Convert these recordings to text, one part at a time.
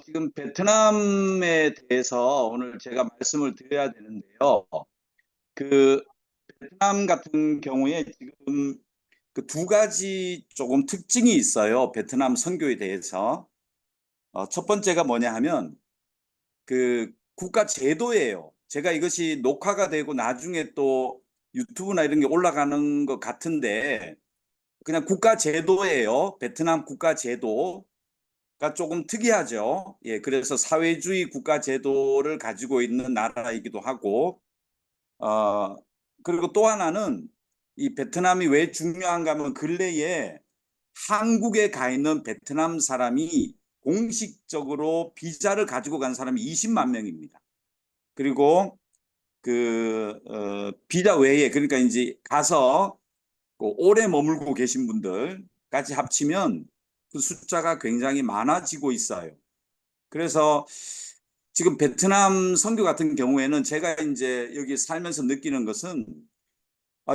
지금 베트남에 대해서 오늘 제가 말씀을 드려야 되는데요. 그 베트남 같은 경우에 지금 그 두 가지 조금 특징이 있어요. 베트남 선교에 대해서. 첫 번째가 뭐냐 하면 그 국가 제도예요. 제가 이것이 녹화가 되고 나중에 또 유튜브나 이런 게 올라가는 것 같은데 그냥 국가 제도예요. 베트남 국가 제도. 가 조금 특이하죠. 예, 그래서 사회주의 국가 제도를 가지고 있는 나라이기도 하고, 어, 그리고 또 하나는 이 베트남이 왜 중요한가 하면 근래에 한국에 가 있는 베트남 사람이 공식적으로 비자를 가지고 간 사람이 20만 명입니다. 그리고 비자 외에 그러니까 이제 가서 오래 머물고 계신 분들까지 합치면 그 숫자가 굉장히 많아지고 있어요. 그래서 지금 베트남 선교 같은 경우에는 제가 이제 여기 살면서 느끼는 것은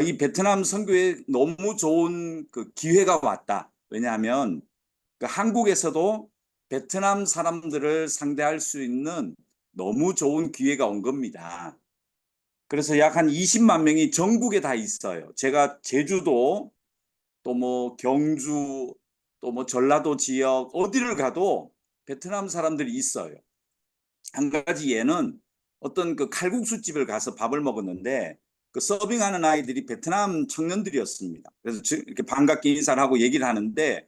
이 베트남 선교에 너무 좋은 그 기회가 왔다. 왜냐하면 그 한국에서도 베트남 사람들을 상대할 수 있는 너무 좋은 기회가 온 겁니다. 그래서 약 한 20만 명이 전국에 다 있어요. 제가 제주도 또 뭐 경주 또 뭐 전라도 지역 어디를 가도 베트남 사람들이 있어요. 한 가지 예는 어떤 그 칼국수 집을 가서 밥을 먹었는데 그 서빙하는 아이들이 베트남 청년들이었습니다. 그래서 이렇게 반갑게 인사를 하고 얘기를 하는데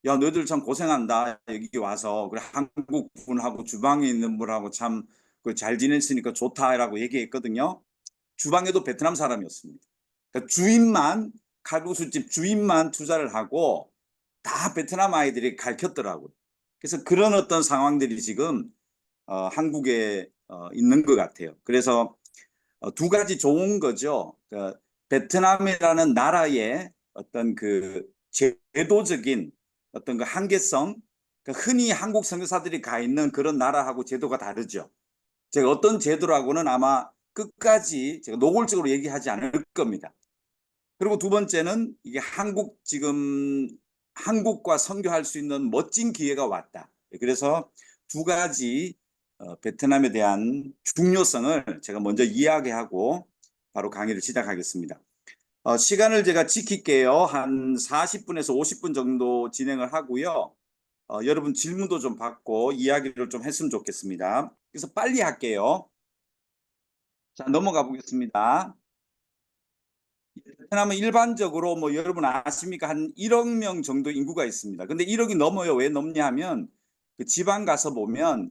야 너희들 참 고생한다 여기 와서 그래 한국 분하고 주방에 있는 분하고 참 그 잘 지냈으니까 좋다라고 얘기했거든요. 주방에도 베트남 사람이었습니다. 그러니까 주인만 칼국수집 주인만 투자를 하고 다 베트남 아이들이 가르쳤더라고요. 그래서 그런 어떤 상황들이 지금 한국에 있는 것 같아요. 그래서 두 가지 좋은 거죠. 그 베트남이라는 나라의 어떤 그 제도적인 어떤 그 한계성, 그 흔히 한국 선교사들이 가 있는 그런 나라하고 제도가 다르죠. 제가 어떤 제도라고는 아마 끝까지 제가 노골적으로 얘기하지 않을 겁니다. 그리고 두 번째는 이게 한국과 선교할 수 있는 멋진 기회가 왔다. 그래서 두 가지 베트남에 대한 중요성을 제가 먼저 이야기하고 바로 강의를 시작하겠습니다. 시간을 제가 지킬게요. 한 40분에서 50분 정도 진행을 하고요. 여러분 질문도 좀 받고 이야기를 좀 했으면 좋겠습니다. 그래서 빨리 할게요. 자, 넘어가 보겠습니다. 베트남은 일반적으로 뭐 여러분 아십니까? 한 1억 명 정도 인구가 있습니다. 근데 1억이 넘어요. 왜 넘냐 하면 그 지방 가서 보면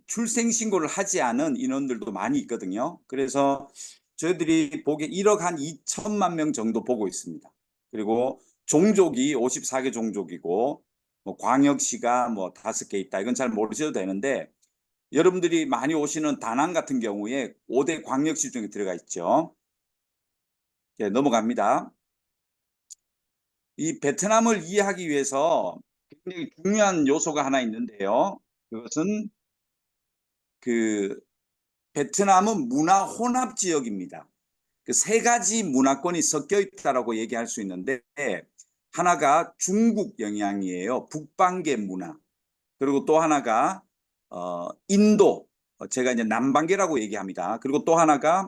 출생 신고를 하지 않은 인원들도 많이 있거든요. 그래서 저희들이 보기에 1억 한 2천만 명 정도 보고 있습니다. 그리고 종족이 54개 종족이고 뭐 광역시가 뭐 5개 있다. 이건 잘 모르셔도 되는데 여러분들이 많이 오시는 다낭 같은 경우에 5대 광역시 중에 들어가 있죠. 예, 넘어갑니다. 이 베트남을 이해하기 위해서 굉장히 중요한 요소가 하나 있는데요. 그것은 그 베트남은 문화 혼합 지역입니다. 그 세 가지 문화권이 섞여 있다라고 얘기할 수 있는데 하나가 중국 영향이에요. 북방계 문화. 그리고 또 하나가 인도. 제가 이제 남방계라고 얘기합니다. 그리고 또 하나가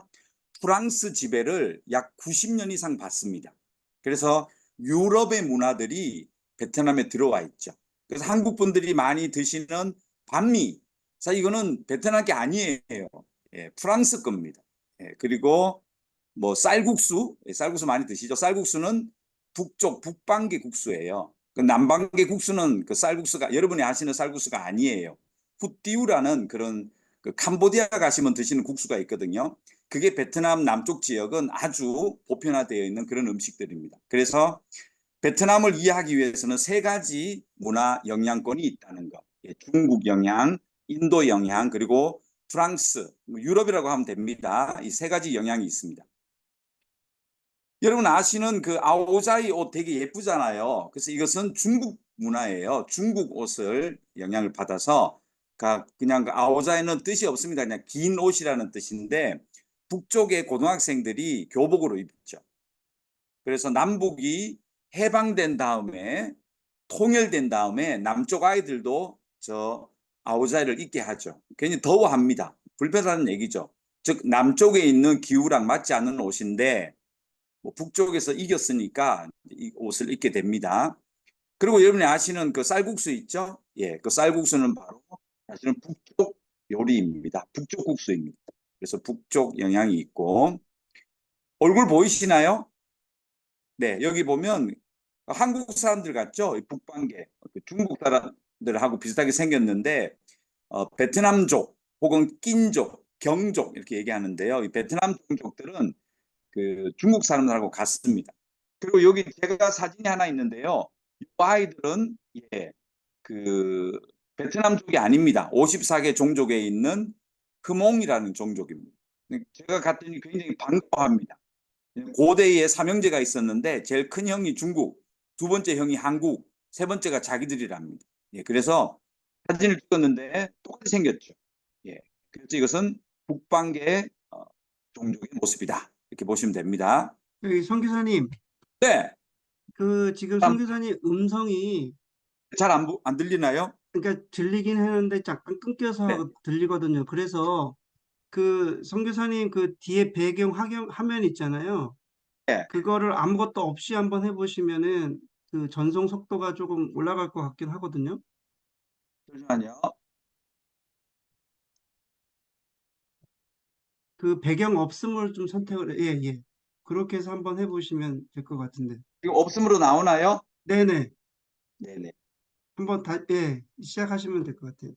프랑스 지배를 약 90년 이상 받습니다. 그래서 유럽의 문화들이 베트남에 들어와 있죠. 그래서 한국 분들이 많이 드시는 반미, 자 이거는 베트남 게 아니에요. 예, 프랑스 겁니다. 예, 그리고 뭐 쌀국수, 예, 쌀국수 많이 드시죠. 쌀국수는 북쪽 북방계 국수예요. 그 남방계 국수는 그 쌀국수가 여러분이 아시는 쌀국수가 아니에요. 후띠우라는 그런 그 캄보디아 가시면 드시는 국수가 있거든요. 그게 베트남 남쪽 지역은 아주 보편화되어 있는 그런 음식들입니다. 그래서 베트남을 이해하기 위해서는 세 가지 문화 영향권이 있다는 것. 예, 중국 영향, 인도 영향, 그리고 프랑스, 뭐 유럽이라고 하면 됩니다. 이 세 가지 영향이 있습니다. 여러분 아시는 그 아오자이 옷 되게 예쁘잖아요. 그래서 이것은 중국 문화예요. 중국 옷을 영향을 받아서 그냥 그 아오자이는 뜻이 없습니다. 그냥 긴 옷이라는 뜻인데 북쪽의 고등학생들이 교복으로 입죠. 그래서 남북이 해방된 다음에 통일된 다음에 남쪽 아이들도 저 아오자이를 입게 하죠. 괜히 더워합니다. 불편하다는 얘기죠. 즉 남쪽에 있는 기후랑 맞지 않는 옷인데 뭐 북쪽에서 이겼으니까 이 옷을 입게 됩니다. 그리고 여러분이 아시는 그 쌀국수 있죠? 예, 그 쌀국수는 바로 사실은 북쪽 요리입니다. 북쪽 국수입니다. 그래서 북쪽 영향이 있고 얼굴 보이시나요? 네, 여기 보면 한국 사람들 같죠? 북방계 중국 사람들하고 비슷하게 생겼는데 베트남족 혹은 낀족, 경족 이렇게 얘기하는데요. 이 베트남 종족들은 그 중국 사람들하고 같습니다. 그리고 여기 제가 사진이 하나 있는데요. 이 아이들은 예, 그 베트남족이 아닙니다. 54개 종족에 있는 흐몽이라는 종족입니다. 제가 갔더니 굉장히 반가워합니다. 고대에 삼형제가 있었는데 제일 큰 형이 중국, 두 번째 형이 한국, 세 번째가 자기들이랍니다. 예, 그래서 사진을 찍었는데 똑같이 생겼죠. 예, 그래서 이것은 북방계 종족의 모습이다. 이렇게 보시면 됩니다. 여기 선교사님, 네, 그 지금 선교사님 음성이 잘 안 들리나요? 그러니까 들리긴 하는데 잠깐 네, 끊겨서 들리거든요. 그래서 그 선교사님 그 뒤에 배경 화면 있잖아요. 네, 그거를 아무것도 없이 한번 해보시면은 그 전송 속도가 조금 올라갈 것 같긴 하거든요. 잠시만요. 그 배경 없음을 좀 선택을, 예, 예. 그렇게 해서 한번 해보시면 될 것 같은데. 지금 없음으로 나오나요? 네네. 네네. 한번 예, 시작하시면 될 것 같아요.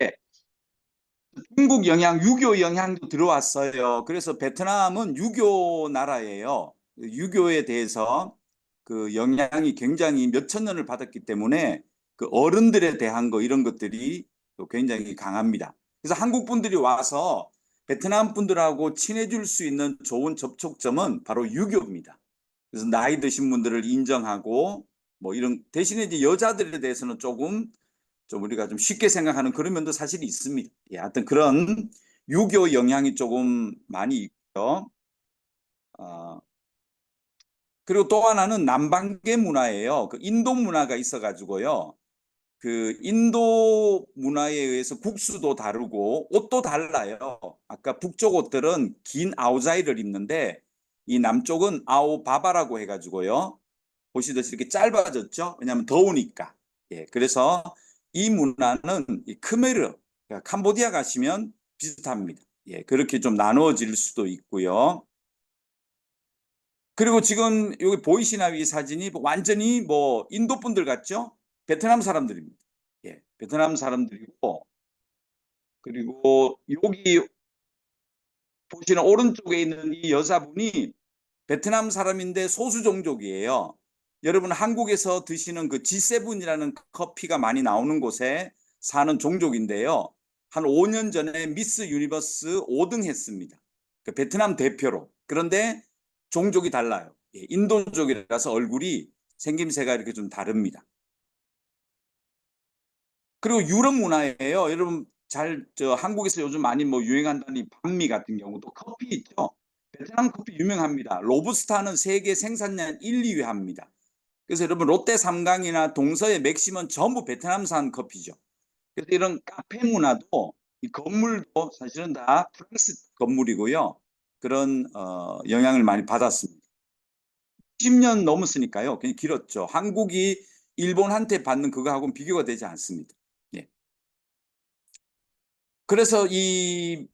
네. 중국 영향, 유교 영향도 들어왔어요. 그래서 베트남은 유교 나라예요. 유교에 대해서 그 영향이 굉장히 몇천 년을 받았기 때문에 그 어른들에 대한 거 이런 것들이 또 굉장히 강합니다. 그래서 한국 분들이 와서 베트남 분들하고 친해질 수 있는 좋은 접촉점은 바로 유교입니다. 그래서 나이 드신 분들을 인정하고 뭐 이런 대신에 이제 여자들에 대해서는 조금 좀 우리가 좀 쉽게 생각하는 그런 면도 사실 있습니다. 예, 하여튼 그런 유교 영향이 조금 많이 있고요. 어, 그리고 또 하나는 남방계 문화예요. 그 인도 문화가 있어가지고요. 그 인도 문화에 의해서 국수도 다르고 옷도 달라요. 아까 북쪽 옷들은 긴 아우자이를 입는데 이 남쪽은 아오바바라고 해가지고요. 보시듯이 이렇게 짧아졌죠. 왜냐하면 더우니까. 예, 그래서 이 문화는 이 크메르, 그러니까 캄보디아 가시면 비슷합니다. 예, 그렇게 좀 나누어질 수도 있고요. 그리고 지금 여기 보이시나요? 이 사진이 완전히 뭐 인도 분들 같죠? 베트남 사람들입니다. 예, 베트남 사람들이고 그리고 여기 보시는 오른쪽에 있는 이 여자분이 베트남 사람인데 소수 종족이에요. 여러분 한국에서 드시는 그 G7이라는 커피가 많이 나오는 곳에 사는 종족인데요. 한 5년 전에 미스 유니버스 5등 했습니다. 그 베트남 대표로. 그런데 종족이 달라요. 예, 인도족이라서 얼굴이 생김새가 이렇게 좀 다릅니다. 그리고 유럽 문화예요. 여러분 한국에서 요즘 많이 뭐 유행한다는 이 반미 같은 경우도 커피 있죠. 베트남 커피 유명합니다. 로부스타는 세계 생산량 1, 2위 합니다. 그래서 여러분 롯데 삼강이나 동서의 맥심은 전부 베트남산 커피죠. 그래서 이런 카페 문화도 이 건물도 사실은 다 프랑스 건물이고요. 그런 영향을 많이 받았습니다. 10년 넘었으니까요. 그냥 길었죠. 한국이 일본한테 받는 그거하고는 비교가 되지 않습니다. 예. 그래서 이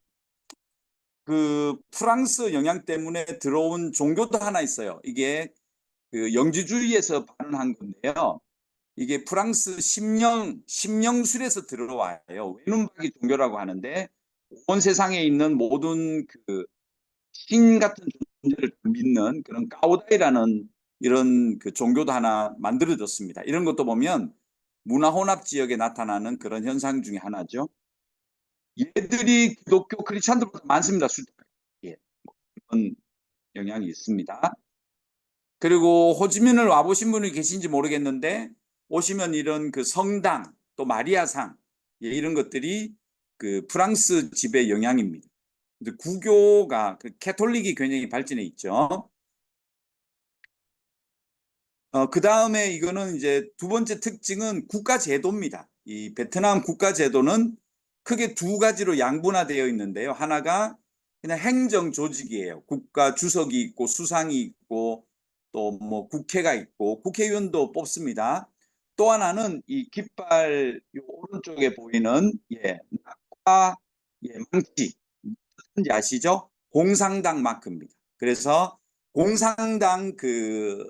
그 프랑스 영향 때문에 들어온 종교도 하나 있어요. 이게 그 영지주의에서 발현한 건데요. 이게 프랑스 심령술에서 들어와요. 외눈박이 종교라고 하는데 온 세상에 있는 모든 그 신 같은 존재를 믿는 그런 까오다이라는 이런 그 종교도 하나 만들어졌습니다. 이런 것도 보면 문화혼합 지역에 나타나는 그런 현상 중에 하나죠. 얘들이 기독교 크리스찬들보다 많습니다. 숫자가. 예, 그런 영향이 있습니다. 그리고 호치민을 와보신 분이 계신지 모르겠는데 오시면 이런 그 성당 또 마리아상 예, 이런 것들이 그 프랑스 지배 영향입니다. 구교가 그 캐톨릭이 굉장히 발전해 있죠. 그 다음에 이거는 이제 두 번째 특징은 국가 제도입니다. 이 베트남 국가 제도는 크게 두 가지로 양분화되어 있는데요. 하나가 그냥 행정 조직이에요. 국가 주석이 있고 수상이 있고 또 뭐 국회가 있고 국회의원도 뽑습니다. 또 하나는 이 깃발 요 오른쪽에 보이는 낙과 망치 뭔지 아시죠? 공상당 마크입니다. 그래서 공상당 그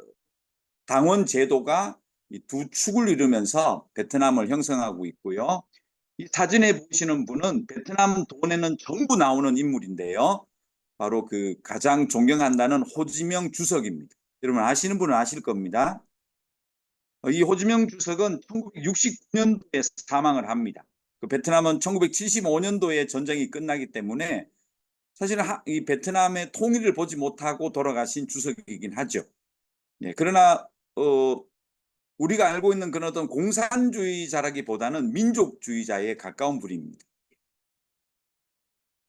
당원 제도가 이 두 축을 이루면서 베트남을 형성하고 있고요. 이 사진에 보시는 분은 베트남 돈에는 전부 나오는 인물인데요. 바로 그 가장 존경한다는 호지명 주석입니다. 여러분 아시는 분은 아실 겁니다. 이 호지명 주석은 1969년도에 사망을 합니다. 그 베트남은 1975년도에 전쟁이 끝나기 때문에 사실은 이 베트남의 통일을 보지 못하고 돌아가신 주석이긴 하죠. 그러나 우리가 알고 있는 그런 어떤 공산주의자라기보다는 민족주의자에 가까운 분입니다.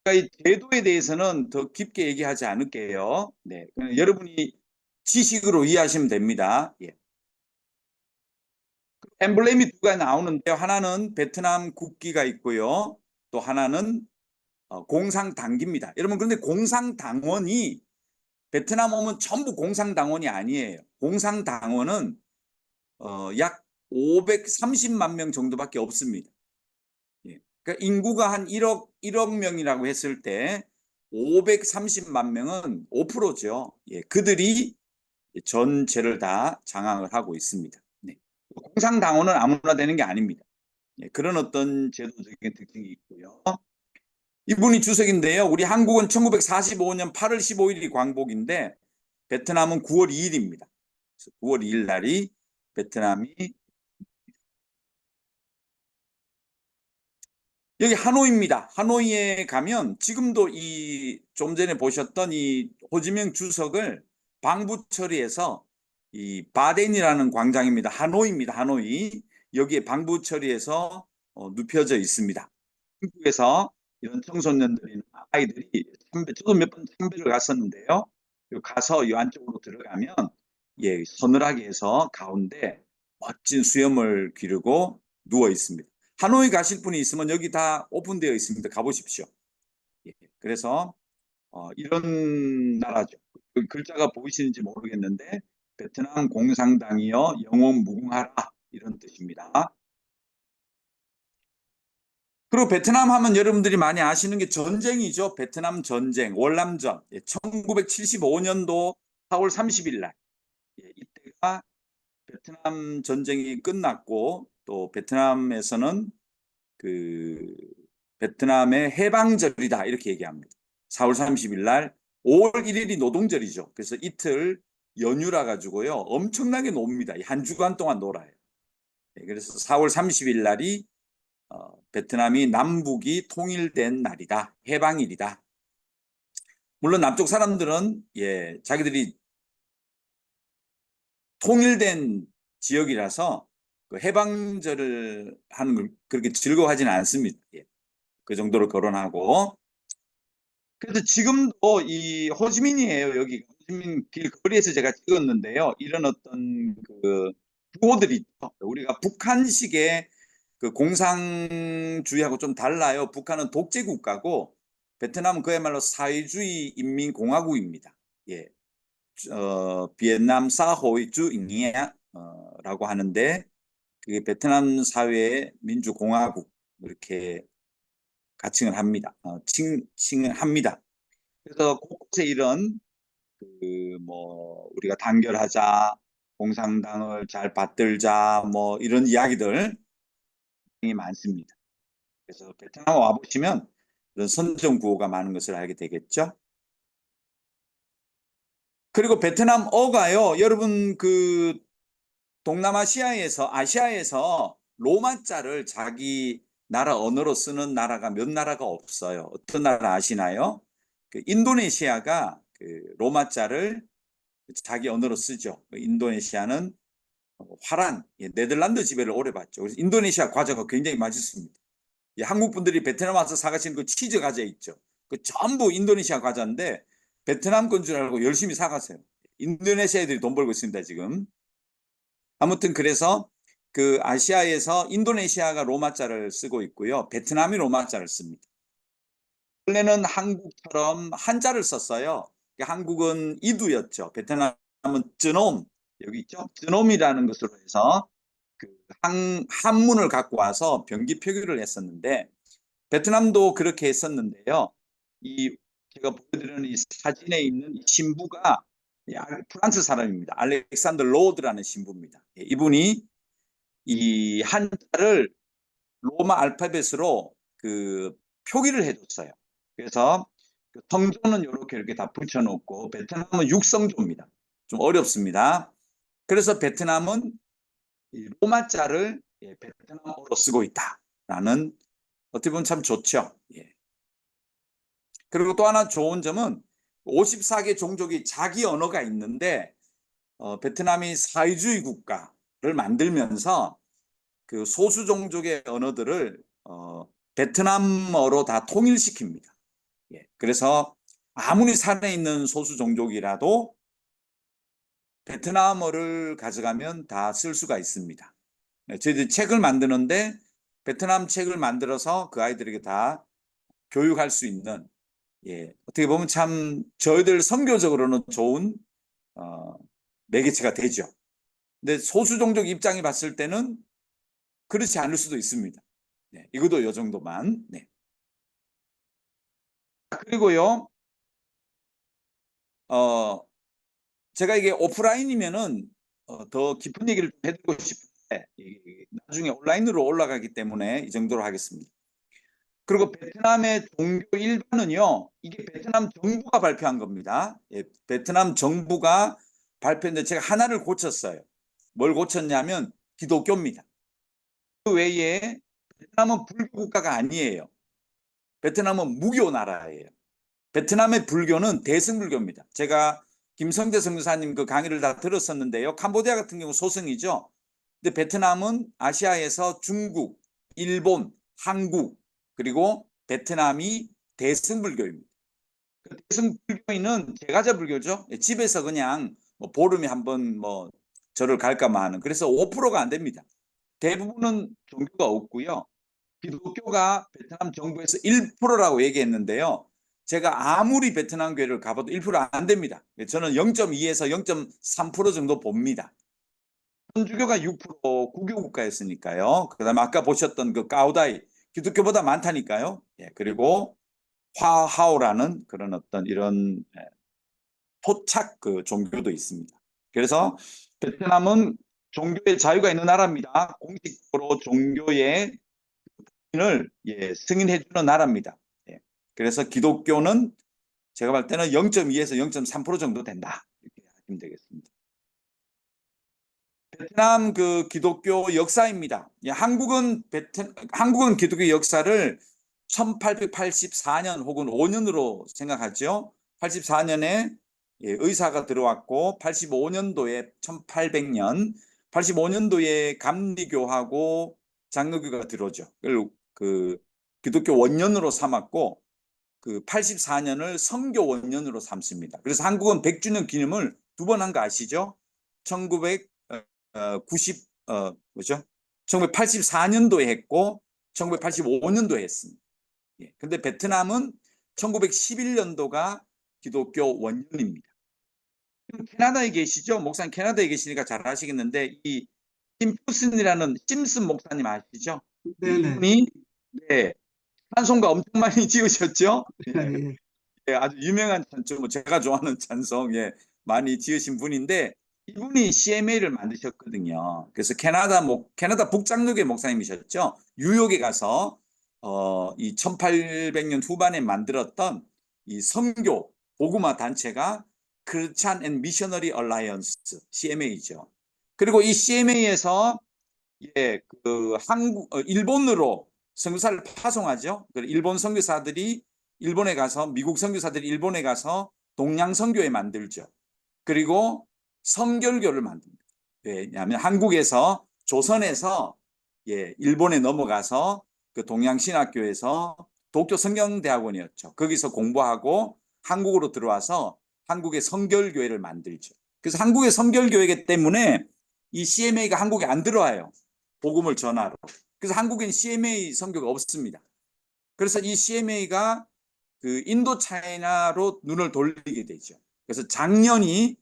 그러니까 이 제도에 대해서는 더 깊게 얘기하지 않을게요. 네, 여러분이 지식으로 이해하시면 됩니다. 엠블렘이 두 가지 나오는데요. 하나는 베트남 국기가 있고요. 또 하나는 공상당기입니다. 여러분 그런데 공상당원이 베트남 오면 전부 공상당원이 아니에요. 공상당원은 약 530만 명 정도밖에 없습니다. 그러니까 인구가 한 1억 명이라고 했을 때 530만 명은 5%죠. 그들이 전체를 다 장악을 하고 있습니다. 공상당원은 아무나 되는 게 아닙니다. 그런 어떤 제도적인 특징이 있고요. 이분이 주석인데요. 우리 한국은 1945년 8월 15일이 광복인데 베트남은 9월 2일입니다. 9월 2일 날이 베트남이 여기 하노이입니다. 하노이에 가면 지금도 이 좀 전에 보셨던 이 호지명 주석을 방부 처리해서 이 바덴이라는 광장입니다. 하노이입니다. 하노이. 여기에 방부 처리해서 눕혀져 있습니다. 한국에서 이런 청소년들이나 아이들이 저도 몇 번 참배를 갔었는데요. 가서 이 안쪽으로 들어가면 서늘하게 해서 가운데 멋진 수염을 기르고 누워 있습니다. 하노이 가실 분이 있으면 여기 다 오픈되어 있습니다. 가보십시오. 그래서 이런 나라죠. 그 글자가 보이시는지 모르겠는데 베트남 공산당이여 영원 무궁하라 이런 뜻입니다. 그리고 베트남 하면 여러분들이 많이 아시는 게 전쟁이죠. 베트남 전쟁, 월남전. 1975년도 4월 30일 날. 이때가 베트남 전쟁이 끝났고 또 베트남에서는 그 베트남의 해방절이다 이렇게 얘기합니다. 4월 30일 날 5월 1일이 노동절이죠. 그래서 이틀 연휴라 가지고요. 엄청나게 놉니다. 한 주간 동안 놀아요. 그래서 4월 30일 날이 베트남이 남북이 통일된 날이다. 해방일이다. 물론 남쪽 사람들은 자기들이 통일된 지역이라서 그 해방절을 하는 걸 그렇게 즐거워하지는 않습니다. 그 정도로 거론하고. 그래서 지금도 이 호지민이에요. 여기 호지민 길거리에서 제가 찍었는데요. 이런 어떤 그 구호들이 있죠. 우리가 북한식의 그 공산주의하고 좀 달라요. 북한은 독재 국가고 베트남은 그야말로 사회주의 인민공화국입니다. 비엔남 사호이주잉라고 하는데 그게 베트남 사회의 민주공화국 이렇게 가칭을 합니다. 칭을 합니다. 그래서 곳곳에 이런 그 뭐 우리가 단결하자, 공산당을 잘 받들자 뭐 이런 이야기들 굉장히 많습니다. 그래서 베트남 와 보시면 이런 선전 구호가 많은 것을 알게 되겠죠. 그리고 베트남어가요. 여러분 그 동남아시아에서 아시아에서 로마자를 자기 나라 언어로 쓰는 나라가 몇 나라가 없어요. 어떤 나라 아시나요? 그 인도네시아가 그 로마자를 자기 언어로 쓰죠. 인도네시아는 화란 네덜란드 지배를 오래 받죠. 그래서 인도네시아 과자가 굉장히 맛있습니다. 한국 분들이 베트남 와서 사가시는 그 치즈 과자 있죠. 그 전부 인도네시아 과자인데 베트남 건 줄 알고 열심히 사가세요. 인도네시아 애들이 돈 벌고 있습니다 지금. 아무튼 그래서 그 아시아에서 인도네시아가 로마자를 쓰고 있고요. 베트남이 로마자를 씁니다. 원래는 한국처럼 한자를 썼어요. 한국은 이두였죠. 베트남은 쯔놈, 여기 있죠. 쯔놈이라는 것으로 해서 그 한문을 갖고 와서 병기 표기를 했었는데 베트남도 그렇게 했었는데요. 이 제가 보여드리는 이 사진에 있는 이 신부가 프랑스 사람입니다. 알렉산더 로드라는 신부입니다. 이분이 이 한자를 로마 알파벳으로 그 표기를 해줬어요. 그래서 그 성조는 이렇게 다 붙여놓고 베트남은 육성조입니다. 좀 어렵습니다. 그래서 베트남은 이 로마자를 베트남어로 쓰고 있다라는 어떻게 보면 참 좋죠. 예. 그리고 또 하나 좋은 점은 54개 종족이 자기 언어가 있는데 베트남이 사회주의 국가를 만들면서 그 소수 종족의 언어들을 베트남어로 다 통일시킵니다. 예. 그래서 아무리 산에 있는 소수 종족이라도 베트남어를 가져가면 다 쓸 수가 있습니다. 저희들이 책을 만드는데 베트남 책을 만들어서 그 아이들에게 다 교육할 수 있는, 예, 어떻게 보면 참 저희들 선교적으로는 좋은 매개체가 되죠. 근데 소수 종족 입장이 봤을 때는 그렇지 않을 수도 있습니다. 네, 이것도 요 정도만. 네. 그리고요, 제가 이게 오프라인이면은 더 깊은 얘기를 좀 해드리고 싶은데 나중에 온라인으로 올라가기 때문에 이 정도로 하겠습니다. 그리고 베트남의 종교 일반은요, 이게 베트남 정부가 발표한 겁니다. 예, 베트남 정부가 발표했는데 제가 하나를 고쳤어요. 뭘 고쳤냐면 기독교입니다. 그 외에 베트남은 불교 국가가 아니에요. 베트남은 무교 나라예요. 베트남의 불교는 대승불교입니다. 제가 김성대 선교사님 그 강의를 다 들었었는데요. 캄보디아 같은 경우 소승이죠. 근데 베트남은 아시아에서 중국, 일본, 한국 그리고 베트남이 대승불교입니다. 그 대승불교인은 제가자 불교죠. 집에서 그냥 뭐 보름에 한번 뭐 절을 갈까만 하는. 그래서 5%가 안 됩니다. 대부분은 종교가 없고요. 기독교가 베트남 정부에서 1%라고 얘기했는데요. 제가 아무리 베트남 교회를 가봐도 1%안 됩니다. 저는 0.2에서 0.3% 정도 봅니다. 천주교가 6%, 국교 국가였으니까요. 그다음에 아까 보셨던 그 까오다이 기독교보다 많다니까요. 예, 그리고 화하오라는 그런 어떤 이런 토착 그 종교도 있습니다. 그래서 베트남은 종교의 자유가 있는 나라입니다. 공식적으로 종교의 승인해 주는 나라입니다. 예. 그래서 기독교는 제가 볼 때는 0.2에서 0.3% 정도 된다. 이렇게 하시면 되겠습니다. 베트남 그 기독교 역사입니다. 예, 한국은 기독교 역사를 1884년 혹은 5년으로 생각하죠. 84년에 의사가 들어왔고 85년도에 1800년 85년도에 감리교하고 장로교가 들어오죠. 그 기독교 원년으로 삼았고 그 84년을 성교 원년으로 삼습니다. 그래서 한국은 100주년 기념을 두 번 한 거 아시죠? 1990 뭐죠? 1984년도에 했고 1985년도에 했습니다. 예. 근데 베트남은 1911년도가 기독교 원년입니다. 캐나다에 계시죠? 목사님 캐나다에 계시니까 잘 아시겠는데 이 심프슨이라는 심슨 목사님 아시죠? 네네. 이분이 네, 찬송가 엄청 많이 지으셨죠? 예, 예. 예, 아주 유명한 찬송, 뭐 제가 좋아하는 찬송 예, 많이 지으신 분인데 이분이 CMA를 만드셨거든요. 그래서 캐나다 북장로교 목사님이셨죠. 뉴욕에 가서 이 1800년 후반에 만들었던 이 선교 복음화 단체가 크리스찬 앤 미셔너리 얼라이언스 CMA죠. 그리고 이 CMA에서 예, 그 일본으로 선교사를 파송하죠. 일본 선교사들이 일본에 가서 미국 선교사들이 일본에 가서 동양 선교회 만들죠. 그리고 성결교를 만듭니다. 왜냐하면 한국에서 조선에서 예, 일본에 넘어가서 그 동양신학교에서 도쿄 성경대학원이었죠. 거기서 공부하고 한국으로 들어와서 한국의 성결교회를 만들죠. 그래서 한국의 성결교회이기 때문에 이 CMA가 한국에 안 들어와요. 복음을 전하러. 그래서 한국엔 CMA 선교가 없습니다. 그래서 이 CMA가 그 인도 차이나로 눈을 돌리게 되죠. 그래서 작년이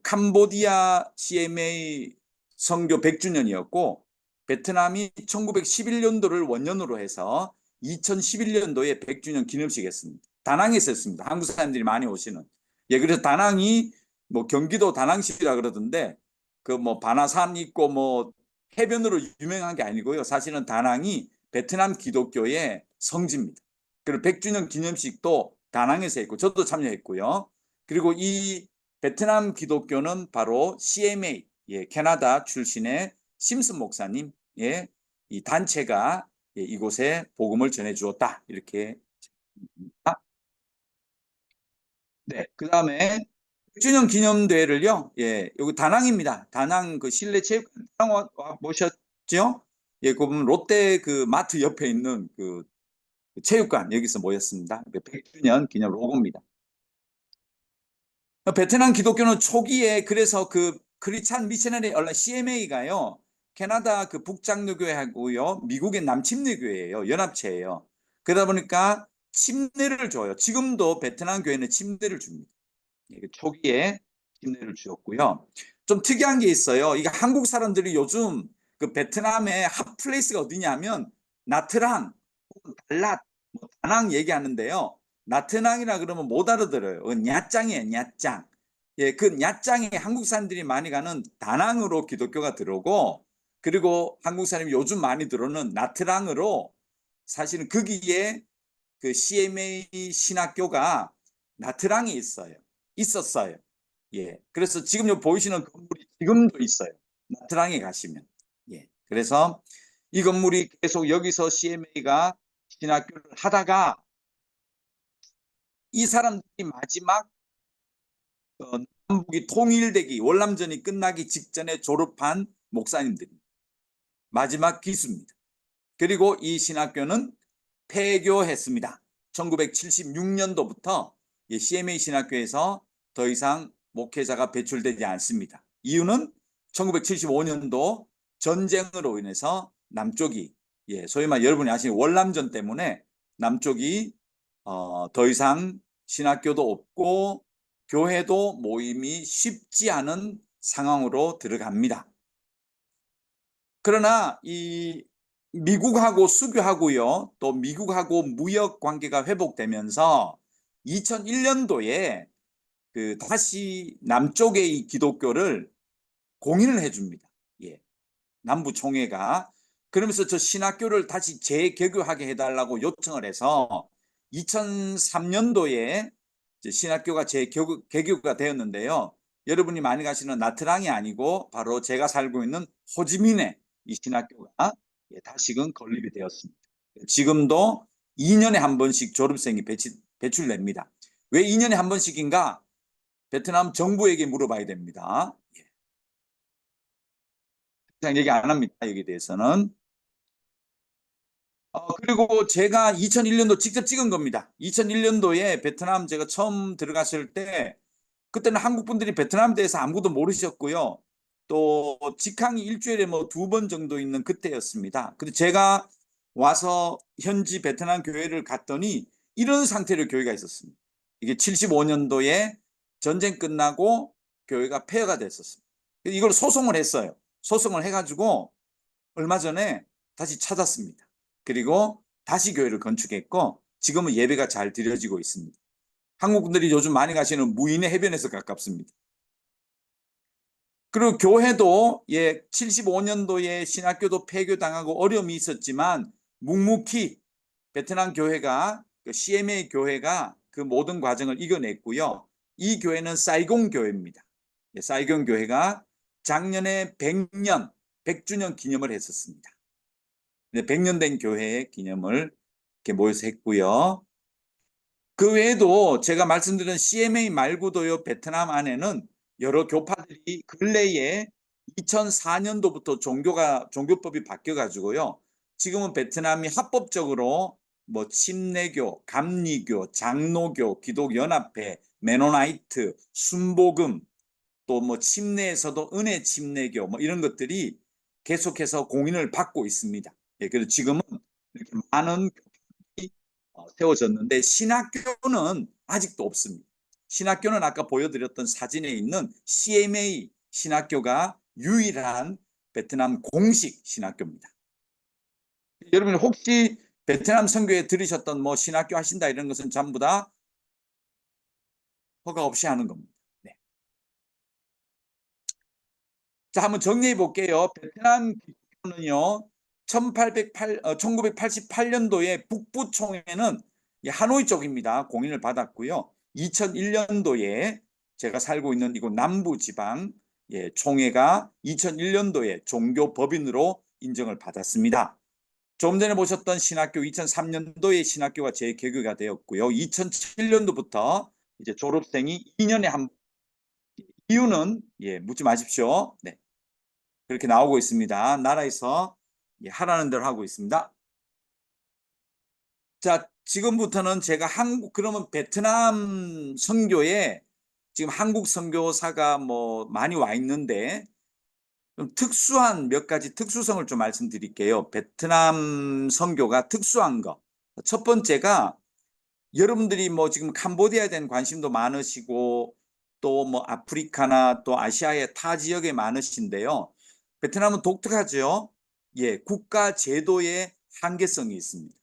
캄보디아 CMA 선교 100주년이었고 베트남이 1911년도를 원년으로 해서 2011년도에 100주년 기념식 했습니다. 다낭에서 했습니다. 한국 사람들이 많이 오시는. 예, 그래서 다낭이 뭐 경기도 다낭시라 그러던데 그 뭐 바나산 있고 뭐 해변으로 유명한 게 아니고요. 사실은 다낭이 베트남 기독교의 성지입니다. 그리고 100주년 기념식도 다낭에서 했고 저도 참여했고요. 그리고 이 베트남 기독교는 바로 CMA, 예, 캐나다 출신의 심슨 목사님, 예, 이 단체가 예, 이곳에 복음을 전해 주었다. 이렇게. 네, 그 다음에 100주년 기념대회를요, 예, 여기 다낭입니다. 다낭 그 실내 체육관 보셨죠? 예, 그 보면 롯데 그 마트 옆에 있는 그 체육관 여기서 모였습니다. 100주년 기념 로고입니다. 베트남 기독교는 초기에 그래서 그 크리스찬 미셔너리 얼라 CMA가요. 캐나다 그 북장로교회하고요. 미국의 남침례교회예요. 연합체예요. 그러다 보니까 침례를 줘요. 지금도 베트남 교회는 침례를 줍니다. 초기에 침례를 주었고요. 좀 특이한 게 있어요. 이게 한국 사람들이 요즘 그 베트남의 핫플레이스가 어디냐면 나트랑, 달랏, 뭐 다낭 얘기하는데요. 나트랑이라 그러면 못 알아들어요. 냐짱이에요, 냐짱. 예, 그 냐짱이 한국 사람들이 많이 가는 다낭으로 기독교가 들어오고, 그리고 한국 사람이 요즘 많이 들어오는 나트랑으로 사실은 거기에 그 CMA 신학교가 나트랑에 있었어요. 예. 그래서 지금 여기 보이시는 건물이 지금도 있어요. 나트랑에 가시면. 예. 그래서 이 건물이 계속 여기서 CMA가 신학교를 하다가 이 사람들이 마지막 남북이 통일되기 월남전이 끝나기 직전에 졸업한 목사님들입니다. 마지막 기수입니다. 그리고 이 신학교는 폐교했습니다. 1976년도부터 CMA 신학교에서 더 이상 목회자가 배출되지 않습니다. 이유는 1975년도 전쟁으로 인해서 남쪽이 소위 말 여러분이 아시는 월남전 때문에 남쪽이 더 이상 신학교도 없고 교회도 모임이 쉽지 않은 상황으로 들어갑니다. 그러나 이 미국하고 수교하고요, 또 미국하고 무역 관계가 회복되면서 2001년도에 그 다시 남쪽의 이 기독교를 공인을 해줍니다. 예, 남부 총회가. 그러면서 저 신학교를 다시 재개교하게 해달라고 요청을 해서 2003년도에 신학교가 재개교가 되었는데요. 여러분이 많이 가시는 나트랑이 아니고 바로 제가 살고 있는 호지민의 이 신학교가 다시금 건립이 되었습니다. 지금도 2년에 한 번씩 졸업생이 배출됩니다. 왜 2년에 한 번씩인가? 베트남 정부에게 물어봐야 됩니다. 얘기 안 합니다. 여기에 대해서는. 그리고 제가 2001년도 직접 찍은 겁니다. 2001년도에 베트남 제가 처음 들어갔을 때 그때는 한국 분들이 베트남에 대해서 아무것도 모르셨고요. 또 직항이 일주일에 뭐 2번 정도 있는 그때였습니다. 근데 제가 와서 현지 베트남 교회를 갔더니 이런 상태로 교회가 있었습니다. 이게 75년도에 전쟁 끝나고 교회가 폐허가 됐었습니다. 이걸 소송을 했어요. 소송을 해가지고 얼마 전에 다시 찾았습니다. 그리고 다시 교회를 건축했고 지금은 예배가 잘 드려지고 있습니다. 한국 분들이 요즘 많이 가시는 무인의 해변에서 가깝습니다. 그리고 교회도 75년도에 신학교도 폐교당하고 어려움이 있었지만 묵묵히 베트남 교회가 CMA 교회가 그 모든 과정을 이겨냈고요. 이 교회는 사이공 교회입니다. 사이공 교회가 작년에 100주년 기념을 했었습니다. 100년 된 교회의 기념을 이렇게 모여서 했고요. 그 외에도 제가 말씀드린 CMA 말고도요, 베트남 안에는 여러 교파들이 근래에 2004년도부터 종교법이 바뀌어가지고요. 지금은 베트남이 합법적으로 뭐 침례교, 감리교, 장로교, 기독연합회, 메노나이트, 순복음, 또 뭐 침례에서도 은혜 침례교 뭐 이런 것들이 계속해서 공인을 받고 있습니다. 예, 그래서 지금은 이렇게 많은 교회들이 세워졌는데 신학교는 아직도 없습니다. 신학교는 아까 보여드렸던 사진에 있는 CMA 신학교가 유일한 베트남 공식 신학교입니다. 여러분 혹시 베트남 선교에 들으셨던 뭐 신학교 하신다 이런 것은 전부 다 허가 없이 하는 겁니다. 네. 자, 한번 정리해 볼게요. 베트남 기독교는요, 1988년도에 북부 총회는 하노이 쪽입니다. 공인을 받았고요. 2001년도에 제가 살고 있는 이곳 남부 지방 총회가 2001년도에 종교 법인으로 인정을 받았습니다. 좀 전에 보셨던 신학교 2003년도에 신학교가 재개교가 되었고요. 2007년도부터 이제 졸업생이 2년에 한 이유는 묻지 마십시오. 네. 그렇게 나오고 있습니다. 나라에서 하라는 대로 하고 있습니다. 자, 지금부터는 제가 그러면 베트남 선교에 지금 한국 선교사가 뭐 많이 와 있는데 좀 특수한 몇 가지 특수성을 좀 말씀드릴게요. 베트남 선교가 특수한 거. 첫 번째가 여러분들이 뭐 지금 캄보디아에 대한 관심도 많으시고 또 뭐 아프리카나 또 아시아의 타 지역에 많으신데요. 베트남은 독특하죠. 예, 국가 제도의 한계성이 있습니다.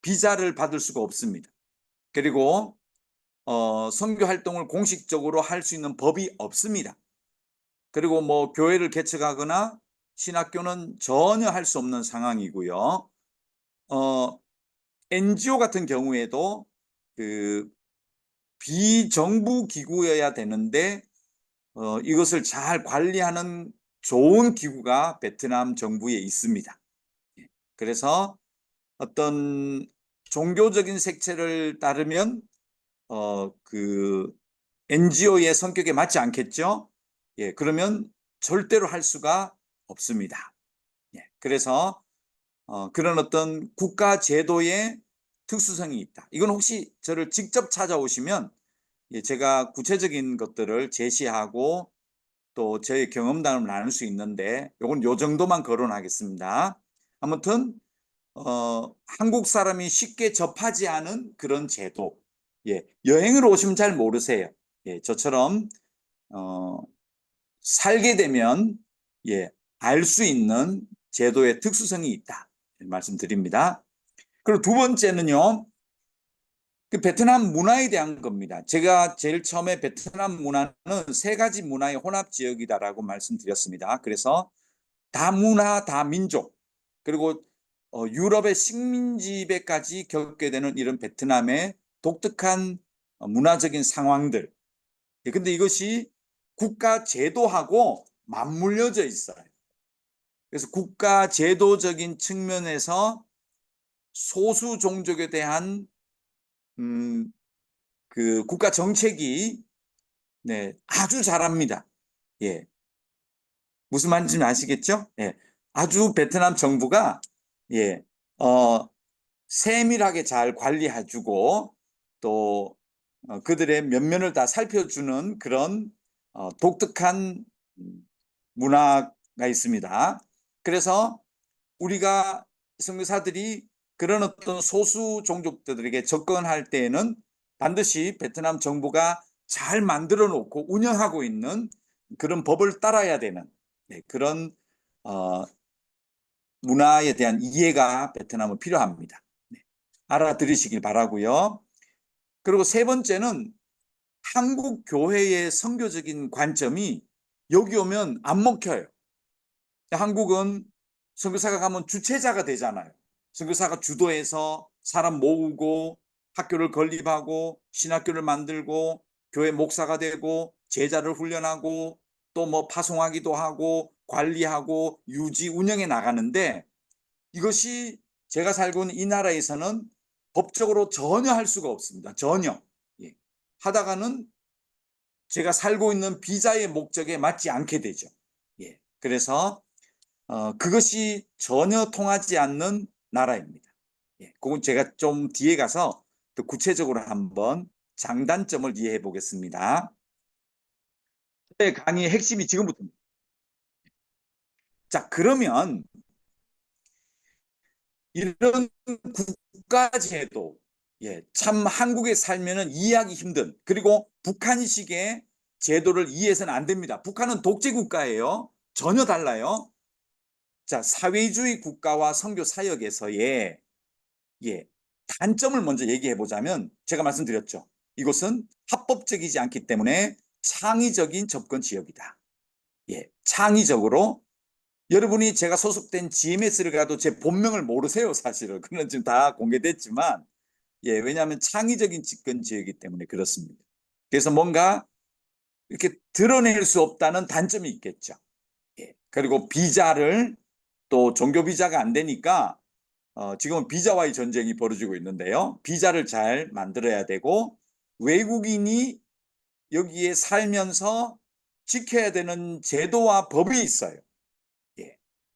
비자를 받을 수가 없습니다. 그리고 선교 활동을 공식적으로 할 수 있는 법이 없습니다. 그리고 뭐 교회를 개척하거나 신학교는 전혀 할 수 없는 상황이고요. NGO 같은 경우에도 그 비정부 기구여야 되는데 이것을 잘 관리하는 좋은 기구가 베트남 정부에 있습니다. 그래서 어떤 종교적인 색채를 따르면 그 NGO의 성격에 맞지 않겠죠? 예, 그러면 절대로 할 수가 없습니다. 예, 그래서 그런 어떤 국가 제도의 특수성이 있다. 이건 혹시 저를 직접 찾아오시면 제가 구체적인 것들을 제시하고 또 저의 경험담을 나눌 수 있는데 요건 요 정도만 거론하겠습니다. 아무튼 한국 사람이 쉽게 접하지 않은 그런 제도. 예, 여행을 오시면 잘 모르세요. 예, 저처럼 살게 되면 알 수 있는 제도의 특수성이 있다. 말씀드립니다. 그리고 두 번째는요. 그 베트남 문화에 대한 겁니다. 제가 제일 처음에 베트남 문화는 세 가지 문화의 혼합 지역이다라고 말씀드렸습니다. 그래서 다문화, 다민족, 그리고 유럽의 식민지배까지 겪게 되는 이런 베트남의 독특한 문화적인 상황들. 근데 이것이 국가 제도하고 맞물려져 있어요. 그래서 국가 제도적인 측면에서 소수 종족에 대한 그 국가 정책이 아주 잘합니다. 예. 무슨 말인지 아시겠죠? 예. 아주 베트남 정부가 예. 세밀하게 잘 관리해주고 또 그들의 면면을 다 살펴주는 그런 독특한 문화가 있습니다. 그래서 우리가 선교사들이 그런 어떤 소수 종족들에게 접근할 때에는 반드시 베트남 정부가 잘 만들어 놓고 운영하고 있는 그런 법을 따라야 되는 그런 문화에 대한 이해가 베트남은 필요합니다. 알아들으시길 바라고요. 그리고 세 번째는 한국 교회의 선교적인 관점이 여기 오면 안 먹혀요. 한국은 선교사가 가면 주체자가 되잖아요. 선교사가 주도해서 사람 모으고 학교를 건립하고 신학교를 만들고 교회 목사가 되고 제자를 훈련하고 또 뭐 파송하기도 하고 관리하고 유지 운영해 나가는데 이것이 제가 살고 있는 이 나라에서는 법적으로 전혀 할 수가 없습니다. 전혀. 예. 하다가는 제가 살고 있는 비자의 목적에 맞지 않게 되죠. 예. 그래서 그것이 전혀 통하지 않는 나라입니다. 예, 그건 제가 좀 뒤에 가서 더 구체적으로 한번 장단점을 이해해 보겠습니다. 강의의 핵심이 지금부터입니다. 자, 그러면 이런 국가제도, 참 한국에 살면은 이해하기 힘든, 그리고 북한식의 제도를 이해해서는 안 됩니다. 북한은 독재 국가예요. 전혀 달라요. 자, 사회주의 국가와 선교 사역에서의 단점을 먼저 얘기해 보자면, 제가 말씀드렸죠. 이곳은 합법적이지 않기 때문에 창의적인 접근 지역이다. 창의적으로 여러분이 제가 소속된 GMS를 가도 제 본명을 모르세요, 사실은. 그건 지금 다 공개됐지만, 왜냐하면 창의적인 집권 지역이기 때문에 그렇습니다. 그래서 뭔가 이렇게 드러낼 수 없다는 단점이 있겠죠. 그리고 비자를 또 종교 비자가 안 되니까 지금은 비자와의 전쟁이 벌어지고 있는데요. 비자를 잘 만들어야 되고 외국인이 여기에 살면서 지켜야 되는 제도와 법이 있어요.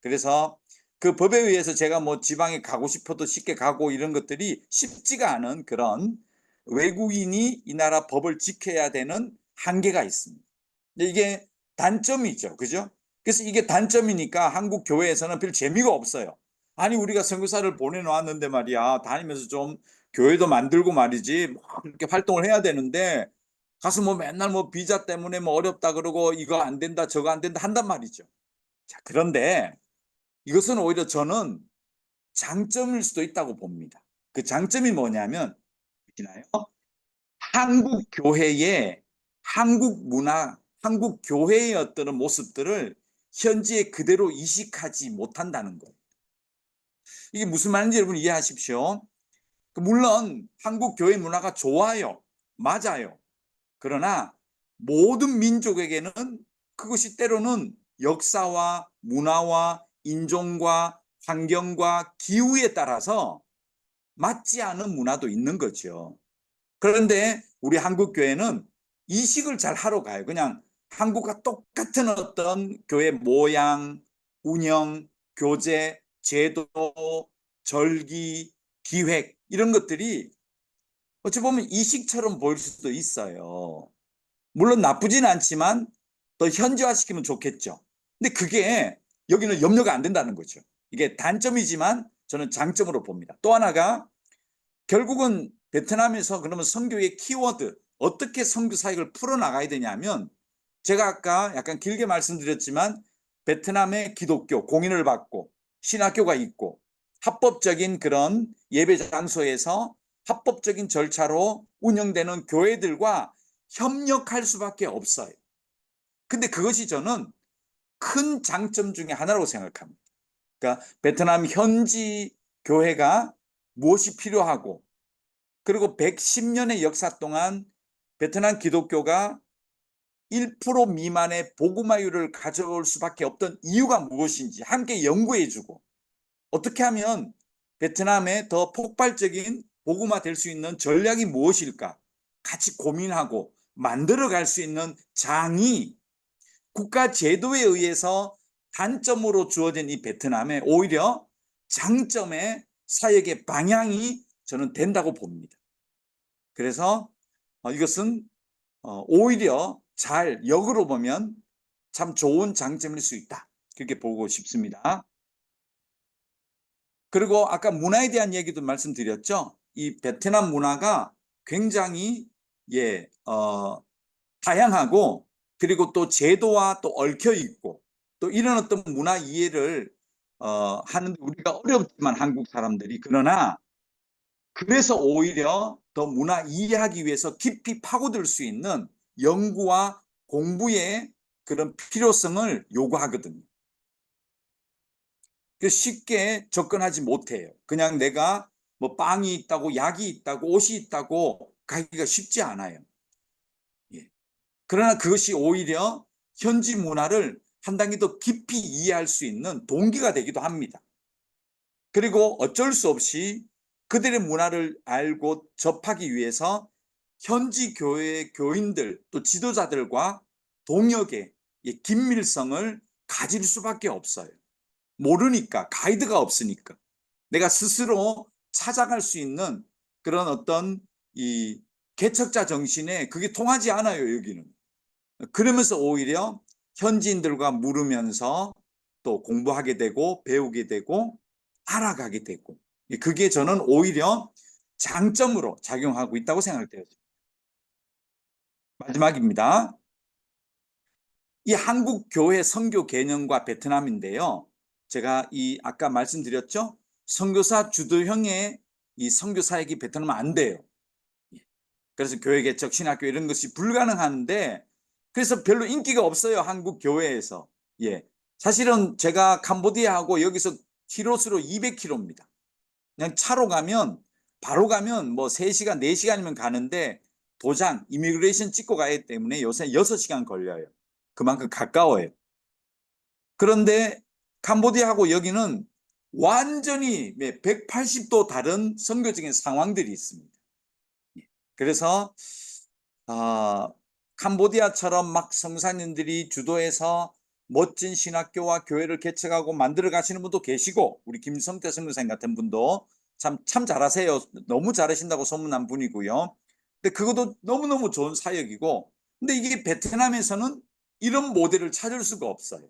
그래서 그 법에 의해서 제가 뭐 지방에 가고 싶어도 쉽게 가고 이런 것들이 쉽지가 않은 그런 외국인이 이 나라 법을 지켜야 되는 한계가 있습니다. 근데 이게 단점이죠. 그죠? 그래서 이게 단점이니까 한국 교회에서는 별 재미가 없어요. 아니, 우리가 선교사를 보내놓았는데 말이야. 다니면서 좀 교회도 만들고 말이지. 뭐 그렇게 활동을 해야 되는데 가서 뭐 맨날 뭐 비자 때문에 뭐 어렵다 그러고 이거 안 된다 저거 안 된다 한단 말이죠. 자, 그런데 이것은 오히려 저는 장점일 수도 있다고 봅니다. 그 장점이 뭐냐면, 보시나요? 한국 교회의 한국 문화, 한국 교회의 어떤 모습들을 현지에 그대로 이식하지 못한다는 거예요. 이게 무슨 말인지 여러분 이해하십시오. 물론 한국 교회 문화가 좋아요. 맞아요. 그러나 모든 민족에게는 그것이 때로는 역사와 문화와 인종과 환경과 기후에 따라서 맞지 않은 문화도 있는 거죠. 그런데 우리 한국 교회는 이식을 잘 하러 가요. 그냥 한국과 똑같은 어떤 교회 모양, 운영, 교제, 제도, 절기, 기획 이런 것들이 어찌 보면 이식처럼 보일 수도 있어요. 물론 나쁘진 않지만 더 현지화시키면 좋겠죠. 근데 그게 여기는 염려가 안 된다는 거죠. 이게 단점이지만 저는 장점으로 봅니다. 또 하나가 결국은 베트남에서 그러면 선교의 키워드, 어떻게 선교 사역을 풀어나가야 되냐면, 제가 아까 약간 길게 말씀드렸지만 베트남의 기독교 공인을 받고 신학교가 있고 합법적인 그런 예배 장소에서 합법적인 절차로 운영되는 교회들과 협력할 수밖에 없어요. 근데 그것이 저는 큰 장점 중에 하나라고 생각합니다. 그러니까 베트남 현지 교회가 무엇이 필요하고, 그리고 110년의 역사 동안 베트남 기독교가 1% 미만의 복음화율을 가져올 수밖에 없던 이유가 무엇인지 함께 연구해주고, 어떻게 하면 베트남에 더 폭발적인 복음화 될 수 있는 전략이 무엇일까 같이 고민하고 만들어갈 수 있는 장이 국가 제도에 의해서 단점으로 주어진 이 베트남에 오히려 장점의 사역의 방향이 저는 된다고 봅니다. 그래서 이것은 오히려 잘 역으로 보면 참 좋은 장점일 수 있다. 그렇게 보고 싶습니다. 그리고 아까 문화에 대한 얘기도 말씀드렸죠. 이 베트남 문화가 굉장히 다양하고, 그리고 또 제도와 또 얽혀 있고, 또 이런 어떤 문화 이해를 하는데 우리가 어렵지만 한국 사람들이, 그러나 그래서 오히려 더 문화 이해하기 위해서 깊이 파고들 수 있는 연구와 공부의 그런 필요성을 요구하거든요. 쉽게 접근하지 못해요. 그냥 내가 뭐 빵이 있다고 약이 있다고 옷이 있다고 가기가 쉽지 않아요. 그러나 그것이 오히려 현지 문화를 한 단계 더 깊이 이해할 수 있는 동기가 되기도 합니다. 그리고 어쩔 수 없이 그들의 문화를 알고 접하기 위해서 현지 교회 교인들 또 지도자들과 동역의 긴밀성을 가질 수밖에 없어요. 모르니까, 가이드가 없으니까. 내가 스스로 찾아갈 수 있는 그런 어떤 이 개척자 정신에 그게 통하지 않아요, 여기는. 그러면서 오히려 현지인들과 물으면서 또 공부하게 되고 배우게 되고 알아가게 되고, 그게 저는 오히려 장점으로 작용하고 있다고 생각돼요. 마지막입니다. 이 한국 교회 선교 개념과 베트남인데요. 제가 이 아까 말씀드렸죠? 선교사 주도형의 이 선교 사역이 베트남은 안 돼요. 그래서 교회 개척, 신학교 이런 것이 불가능한데, 그래서 별로 인기가 없어요, 한국 교회에서. 예. 사실은 제가 캄보디아하고 여기서 키로수로 200km입니다. 그냥 차로 가면, 바로 가면 뭐 3시간, 4시간이면 가는데 도장, 이미그레이션 찍고 가야 때문에 요새 6시간 걸려요. 그만큼 가까워요. 그런데 캄보디아하고 여기는 완전히 180도 다른 선교적인 상황들이 있습니다. 그래서 캄보디아처럼 막 성사님들이 주도해서 멋진 신학교와 교회를 개척하고 만들어 가시는 분도 계시고, 우리 김성태 선교사님 같은 분도 참 잘하세요. 너무 잘하신다고 소문난 분이고요. 근데 그것도 너무너무 좋은 사역이고, 근데 이게 베트남에서는 이런 모델을 찾을 수가 없어요.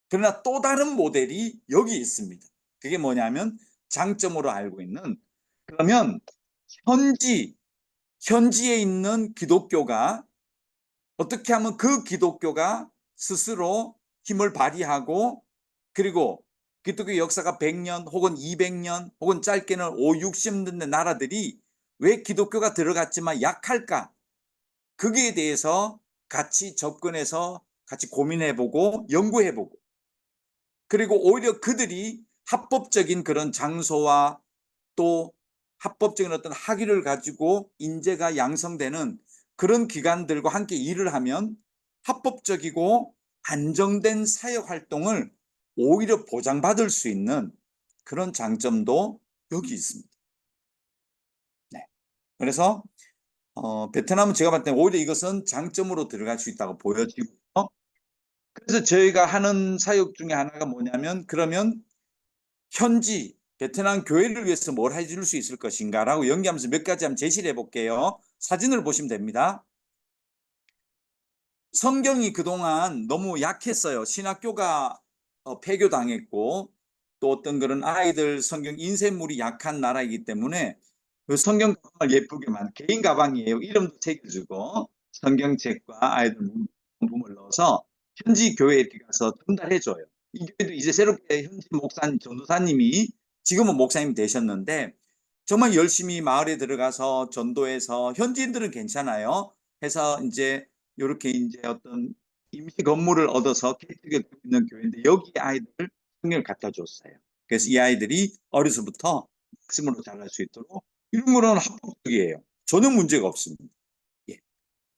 그러나 또 다른 모델이 여기 있습니다. 그게 뭐냐면 장점으로 알고 있는, 그러면 현지에 있는 기독교가 어떻게 하면 그 기독교가 스스로 힘을 발휘하고, 그리고 기독교 역사가 100년 혹은 200년 혹은 짧게는 5, 60년대 나라들이 왜 기독교가 들어갔지만 약할까? 거기에 대해서 같이 접근해서 같이 고민해보고 연구해보고, 그리고 오히려 그들이 합법적인 그런 장소와 또 합법적인 어떤 학위를 가지고 인재가 양성되는 그런 기관들과 함께 일을 하면 합법적이고 안정된 사역 활동을 오히려 보장받을 수 있는 그런 장점도 여기 있습니다. 네. 그래서 베트남은 제가 봤을 때 오히려 이것은 장점으로 들어갈 수 있다고 보여지고요. 그래서 저희가 하는 사역 중에 하나가 뭐냐면, 그러면 현지 베트남 교회를 위해서 뭘 해줄 수 있을 것인가라고 연기하면서 몇 가지 한번 제시를 해볼게요. 사진을 보시면 됩니다. 성경이 그동안 너무 약했어요. 신학교가 폐교당했고, 또 어떤 그런 아이들 성경 인쇄물이 약한 나라이기 때문에 그 성경 가방을 예쁘게만, 개인 가방이에요. 이름도 새겨주고 성경책과 아이들 문품을 넣어서 현지 교회에 이렇게 가서 전달해줘요. 이 교회도 이제 새롭게 현지 목사님, 전도사님이 지금은 목사님이 되셨는데 정말 열심히 마을에 들어가서 전도해서, 현지인들은 괜찮아요. 해서 이제 이렇게 이제 어떤 임시 건물을 얻어서 개척해 있는 교회인데, 여기 아이들 성경을 갖다 줬어요. 그래서 이 아이들이 어려서부터 말씀으로 자랄 수 있도록, 이런 거는 합법적이에요. 전혀 문제가 없습니다. 예.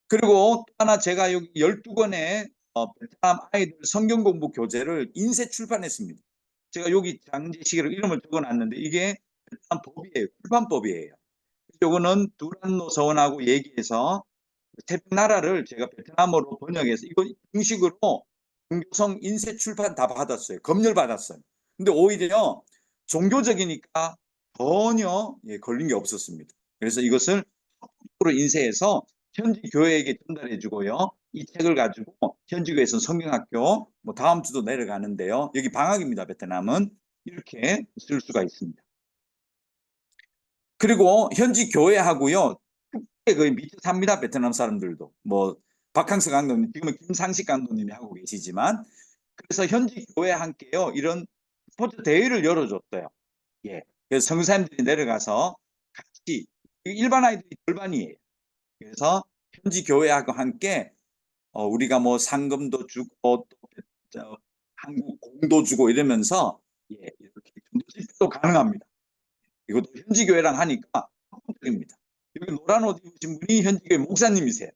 그리고 또 하나, 제가 여기 12권의 베트남 아이들 성경 공부 교재를 인쇄 출판했습니다. 제가 여기 장지식으로 이름을 적어놨는데 이게 베트남 법이에요. 출판법이에요. 이거는 두란노 서원하고 얘기해서 태평나라를 제가 베트남어로 번역해서 이거 정식으로 종교성 인쇄 출판 다 받았어요. 검열 받았어요. 근데 오히려 종교적이니까 전혀 걸린 게 없었습니다. 그래서 이것을 합법적으로 인쇄해서 현지 교회에게 전달해 주고요. 이 책을 가지고 현지 교회에서 성경학교, 뭐 다음 주도 내려가는데요. 여기 방학입니다. 베트남은 이렇게 쓸 수가 있습니다. 그리고 현지 교회하고요, 거의 미처 삽니다. 베트남 사람들도. 뭐 박항서 강도님, 지금은 김상식 강도님이 하고 계시지만, 그래서 현지 교회와 함께요 이런 스포츠 대회를 열어줬어요. 예. 그래서 선교사님들이 내려가서 같이, 일반 아이들이 절반이에요. 그래서 현지 교회하고 함께 우리가 뭐 상금도 주고 또 한국 공도 주고 이러면서 이렇게 집회도 가능합니다. 이것도 현지 교회랑 하니까 합법적입니다. 여기 노란 옷 입으신 분이 현지 교회 목사님이세요.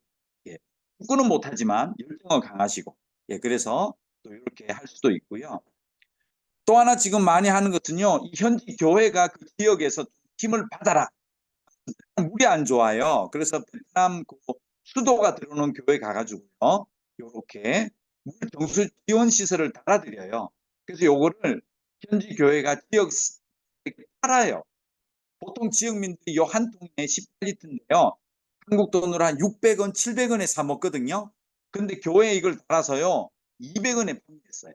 예. 축구는 못하지만 열정은 강하시고, 그래서 또 이렇게 할 수도 있고요. 또 하나 지금 많이 하는 것은요, 이 현지 교회가 그 지역에서 힘을 받아라. 물이 안 좋아요. 그래서 베트남 그 수도가 들어오는 교회 가가지고요, 이렇게 물 정수 지원 시설을 달아드려요. 그래서 요거를 현지 교회가 지역 팔아요. 보통 지역민들이 요 한 통에 18리터인데요. 한국 돈으로 한 600원, 700원에 사 먹거든요. 근데 교회에 이걸 달아서요 200원에 판매했어요.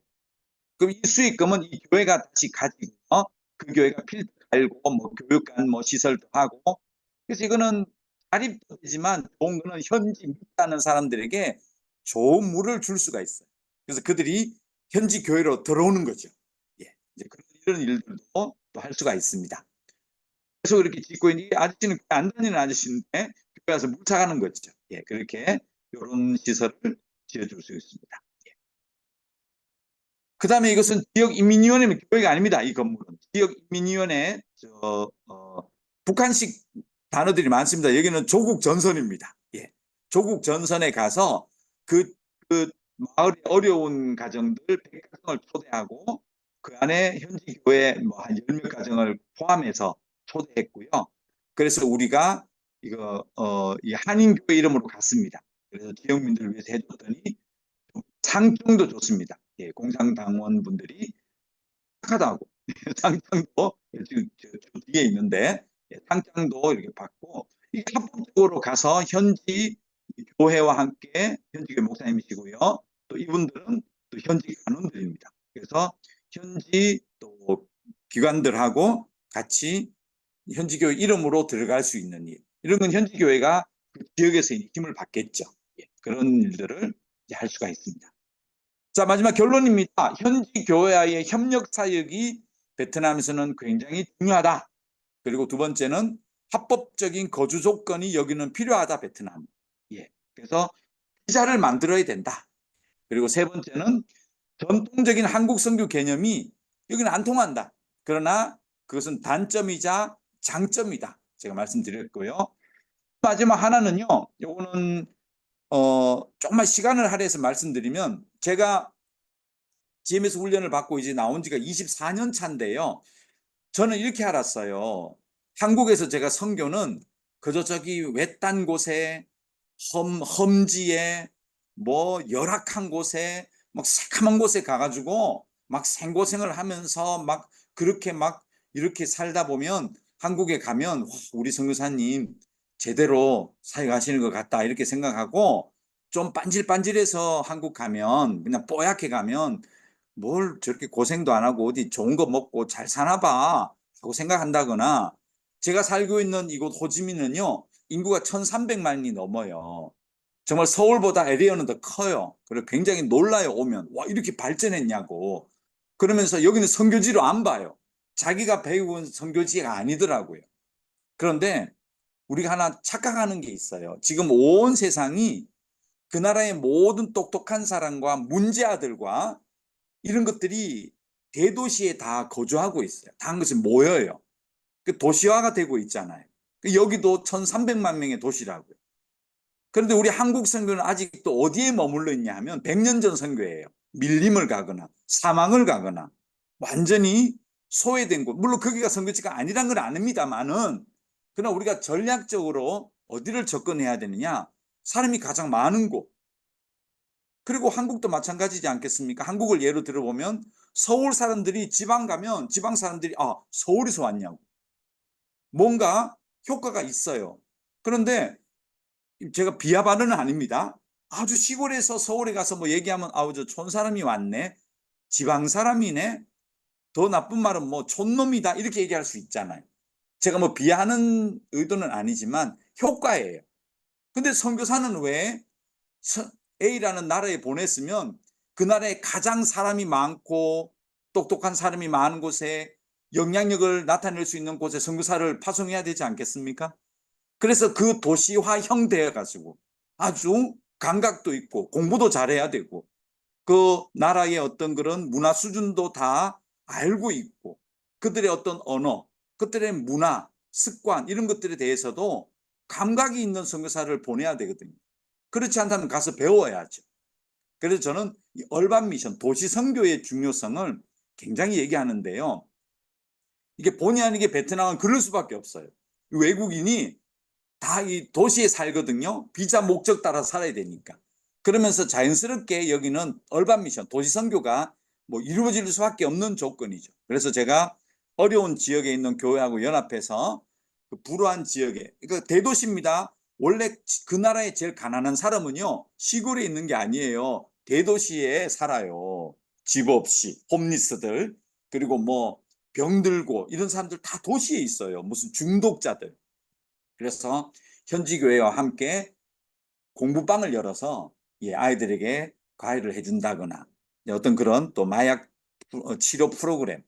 그럼 이 수익금은 이 교회가 다시 가지고 그 교회가 필터 갈고 뭐 교육관 뭐 시설도 하고, 그래서 이거는 자립도 되지만 좋은 거는 현지 믿다는 사람들에게 좋은 물을 줄 수가 있어요. 그래서 그들이 현지 교회로 들어오는 거죠. 예, 이제 이런 일들도 또 할 수가 있습니다. 그래서 이렇게 짓고 있는, 이 아저씨는 안 다니는 아저씨인데 교회 와서 물 차가는 거죠. 예, 그렇게 이런 시설을 지어줄 수 있습니다. 그 다음에 이것은 지역인민위원회 교회가 아닙니다. 이 건물은 지역인민위원회 북한식 단어들이 많습니다. 여기는 조국 전선입니다. 예, 조국 전선에 가서 그 마을의 어려운 가정들 100가정을 초대하고 그 안에 현지 교회 뭐 한 10몇 가정을 포함해서 초대했고요. 그래서 우리가 이거 이 한인교회 이름으로 갔습니다. 그래서 지역민들을 위해서 해줬더니 상장도 좋습니다. 예, 공산당원분들이 착하다고 상장도 지금 저 뒤에 있는데, 예, 상장도 이렇게 받고, 이 합법적으로 가서 현지 교회와 함께 현지 교회 목사님이시고요. 또 이분들은 또 현지 간원들입니다. 그래서 현지 또 기관들하고 같이 현지 교회 이름으로 들어갈 수 있는 일, 이런 건 현지 교회가 그 지역에서 힘을 받겠죠. 예, 그런 일들을 할 수가 있습니다. 자, 마지막 결론입니다. 현지 교회와의 협력 사역이 베트남에서는 굉장히 중요하다. 그리고 두 번째는 합법적인 거주 조건이 여기는 필요하다, 베트남. 예. 그래서 비자를 만들어야 된다. 그리고 세 번째는 전통적인 한국 선교 개념이 여기는 안 통한다. 그러나 그것은 단점이자 장점이다. 제가 말씀드렸고요. 마지막 하나는요. 요거는 조금만 시간을 할애해서 말씀드리면, 제가 GMS 훈련을 받고 이제 나온 지가 24년 차인데요. 저는 이렇게 알았어요. 한국에서 제가 선교는 그저 저기 외딴 곳에 험지에 뭐 열악한 곳에 막 새카만 곳에 가가지고 막 생고생을 하면서 막 그렇게 막 이렇게 살다 보면 한국에 가면 와, 우리 선교사님 제대로 사역하시는 것 같다 이렇게 생각하고, 좀 반질반질해서 한국 가면 그냥 뽀얗게 가면 뭘 저렇게 고생도 안 하고 어디 좋은 거 먹고 잘 사나 봐 하고 생각한다거나, 제가 살고 있는 이곳 호지민은요 인구가 1300만이 넘어요. 정말 서울보다 에리어는 더 커요. 그리고 굉장히 놀라요. 오면 와 이렇게 발전했냐고. 그러면서 여기는 선교지로 안 봐요. 자기가 배운 선교지가 아니더라고요. 그런데 우리가 하나 착각하는 게 있어요. 지금 온 세상이 그 나라의 모든 똑똑한 사람과 문제아들과 이런 것들이 대도시에 다 거주하고 있어요. 다 한 것이 모여요. 그 도시화가 되고 있잖아요. 여기도 1300만 명의 도시라고요. 그런데 우리 한국 선교는 아직도 어디에 머물러 있냐 하면 100년 전 선교예요. 밀림을 가거나 사망을 가거나 완전히 소외된 곳. 물론 거기가 선교지가 아니란 건 아닙니다만은, 그러나 우리가 전략적으로 어디를 접근해야 되느냐, 사람이 가장 많은 곳. 그리고 한국도 마찬가지지 않겠습니까? 한국을 예로 들어보면 서울 사람들이 지방 가면 지방 사람들이 아 서울에서 왔냐고 뭔가 효과가 있어요. 그런데 제가 비하 발언은 아닙니다. 아주 시골에서 서울에 가서 뭐 얘기하면 아우 저 촌 사람이 왔네, 지방 사람이네, 더 나쁜 말은 뭐 촌놈이다 이렇게 얘기할 수 있잖아요. 제가 뭐 비하하는 의도는 아니지만 효과예요. 근데 선교사는 왜 A라는 나라에 보냈으면 그 나라에 가장 사람이 많고 똑똑한 사람이 많은 곳에 영향력을 나타낼 수 있는 곳에 선교사를 파송해야 되지 않겠습니까? 그래서 그 도시화형 되어 가지고 아주 감각도 있고 공부도 잘해야 되고 그 나라의 어떤 그런 문화 수준도 다 알고 있고 그들의 어떤 언어, 그들의 문화, 습관 이런 것들에 대해서도 감각이 있는 선교사를 보내야 되거든요. 그렇지 않다면 가서 배워야죠. 그래서 저는 이 얼반 미션, 도시 선교의 중요성을 굉장히 얘기하는데요. 이게 본의 아니게 베트남은 그럴 수밖에 없어요. 외국인이 다 이 도시에 살거든요. 비자 목적 따라 살아야 되니까. 그러면서 자연스럽게 여기는 얼반 미션, 도시 선교가 뭐 이루어질 수밖에 없는 조건이죠. 그래서 제가 어려운 지역에 있는 교회하고 연합해서 그 불우한 지역에, 그러니까 대도시입니다. 원래 그 나라의 제일 가난한 사람은요, 시골에 있는 게 아니에요. 대도시에 살아요. 집 없이, 홈리스들. 그리고 뭐 병들고 이런 사람들 다 도시에 있어요. 무슨 중독자들. 그래서 현지 교회와 함께 공부방을 열어서 아이들에게 과외를 해준다거나 어떤 그런 또 마약 치료 프로그램,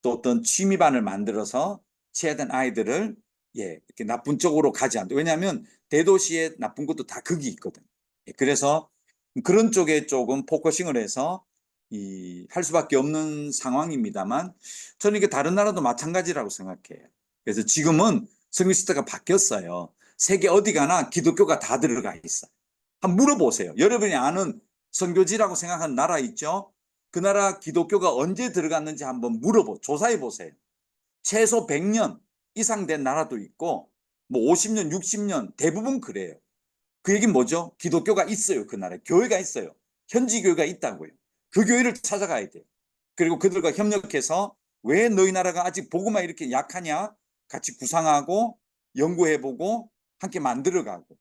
또 어떤 취미반을 만들어서 취하된 아이들을 이렇게 나쁜 쪽으로 가지 않도록. 왜냐하면 대도시에 나쁜 것도 다 극이 있거든. 그래서 그런 쪽에 조금 포커싱을 해서 할 수밖에 없는 상황입니다만, 저는 이게 다른 나라도 마찬가지라고 생각해요. 그래서 지금은 성교 시대가 바뀌었어요. 세계 어디 가나 기독교가 다 들어가 있어. 한번 물어보세요. 여러분이 아는 선교지라고 생각하는 나라 있죠? 그 나라 기독교가 언제 들어갔는지 한번 조사해 보세요. 최소 100년 이상 된 나라도 있고, 뭐 50년, 60년 대부분 그래요. 그 얘기는 뭐죠? 기독교가 있어요. 그 나라에 교회가 있어요. 현지 교회가 있다고요. 그 교회를 찾아가야 돼요. 그리고 그들과 협력해서 왜 너희 나라가 아직 복음화 이렇게 약하냐? 같이 구상하고 연구해보고 함께 만들어가고,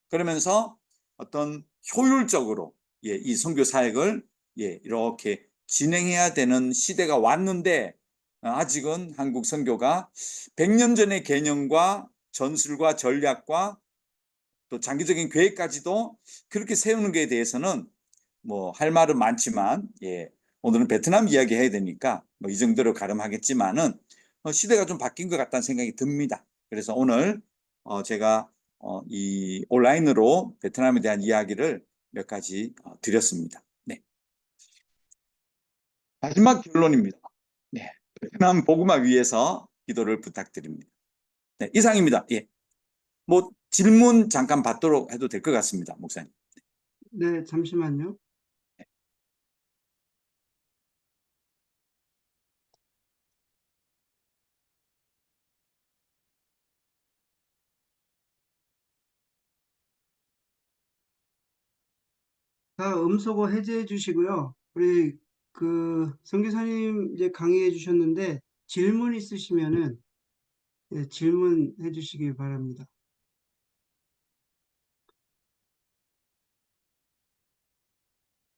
그러면서 어떤 효율적으로 이 선교 사역을 이렇게 진행해야 되는 시대가 왔는데, 아직은 한국 선교가 100년 전의 개념과 전술과 전략과 또 장기적인 계획까지도 그렇게 세우는 것에 대해서는 뭐 할 말은 많지만, 오늘은 베트남 이야기 해야 되니까 뭐 이 정도로 가름하겠지만은 시대가 좀 바뀐 것 같다는 생각이 듭니다. 그래서 오늘 제가 이 온라인으로 베트남에 대한 이야기를 몇 가지 드렸습니다. 네. 마지막 결론입니다. 네. 베트남 복음화 위해서 기도를 부탁드립니다. 네, 이상입니다. 뭐 질문 잠깐 받도록 해도 될 것 같습니다, 목사님. 네, 잠시만요. 다 음소거 해제해 주시고요. 우리 선교사님 이제 강의해 주셨는데 질문 있으시면은 질문해 주시기 바랍니다.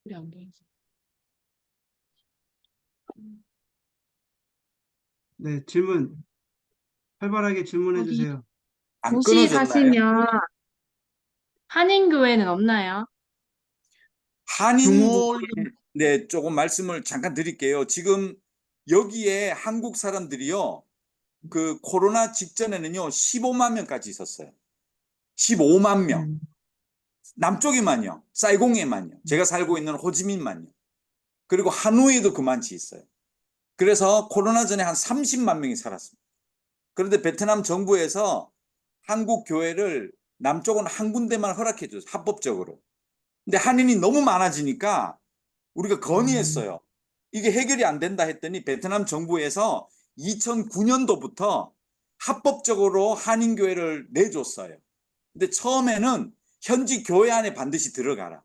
우리 안 보이지? 네, 활발하게 질문해 거기 주세요. 안 도시 끊어졌나요? 사시면 한인교회는 없나요? 한인 부분, 규모, 네, 조금 말씀을 잠깐 드릴게요. 지금 여기에 한국 사람들이요, 그 코로나 직전에는요, 15만 명까지 있었어요. 15만 명. 음. 남쪽에만요. 사이공에만요. 제가 살고 있는 호지민만요. 그리고 하노이에도 그만치 있어요. 그래서 코로나 전에 한 30만 명이 살았습니다. 그런데 베트남 정부에서 한국 교회를 남쪽은 한 군데만 허락해 줬어요. 합법적으로. 근데 한인이 너무 많아지니까 우리가 건의했어요. 이게 해결이 안 된다 했더니 베트남 정부에서 2009년도부터 합법적으로 한인교회를 내줬어요. 근데 처음에는 현지 교회 안에 반드시 들어가라.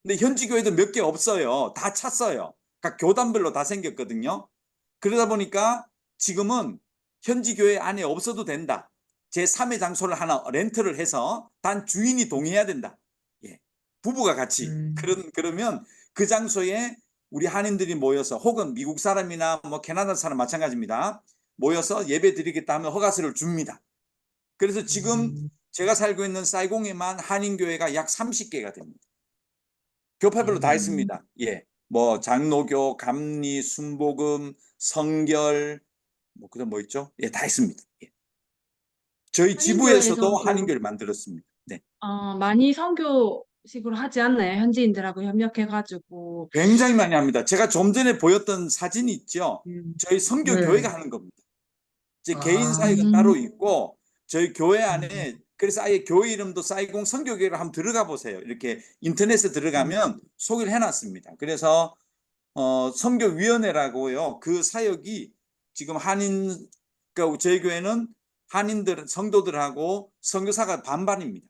근데 현지 교회도 몇 개 없어요. 다 찼어요. 각 교단별로 다 생겼거든요. 그러다 보니까 지금은 현지 교회 안에 없어도 된다. 제3의 장소를 하나 렌트를 해서 단 주인이 동의해야 된다. 부부가 같이. 그러면 그 장소에 우리 한인들이 모여서, 혹은 미국 사람이나 뭐 캐나다 사람 마찬가지입니다. 모여서 예배 드리겠다 하면 허가서를 줍니다. 그래서 지금 제가 살고 있는 사이공에만 한인교회가 약 30개가 됩니다. 교파별로 다 있습니다. 뭐 장로교, 감리, 순복음, 성결, 뭐 그다음 뭐 있죠? 다 있습니다. 저희 지부에서도 한인교회에서도 한인교회를 만들었습니다. 네. 많이 선교식으로 하지 않나요? 현지인들하고 협력해가지고. 굉장히 많이 합니다. 제가 좀 전에 보였던 사진이 있죠? 저희 선교 네. 교회가 하는 겁니다. 이제 개인 아, 사역은 따로 있고, 저희 교회 안에, 그래서 아예 교회 이름도 사이공 선교교회로 한번 들어가 보세요. 이렇게 인터넷에 들어가면 소개를 해놨습니다. 그래서 선교위원회라고요. 그 사역이 지금 그러니까 저희 교회는 한인들, 성도들하고 선교사가 반반입니다.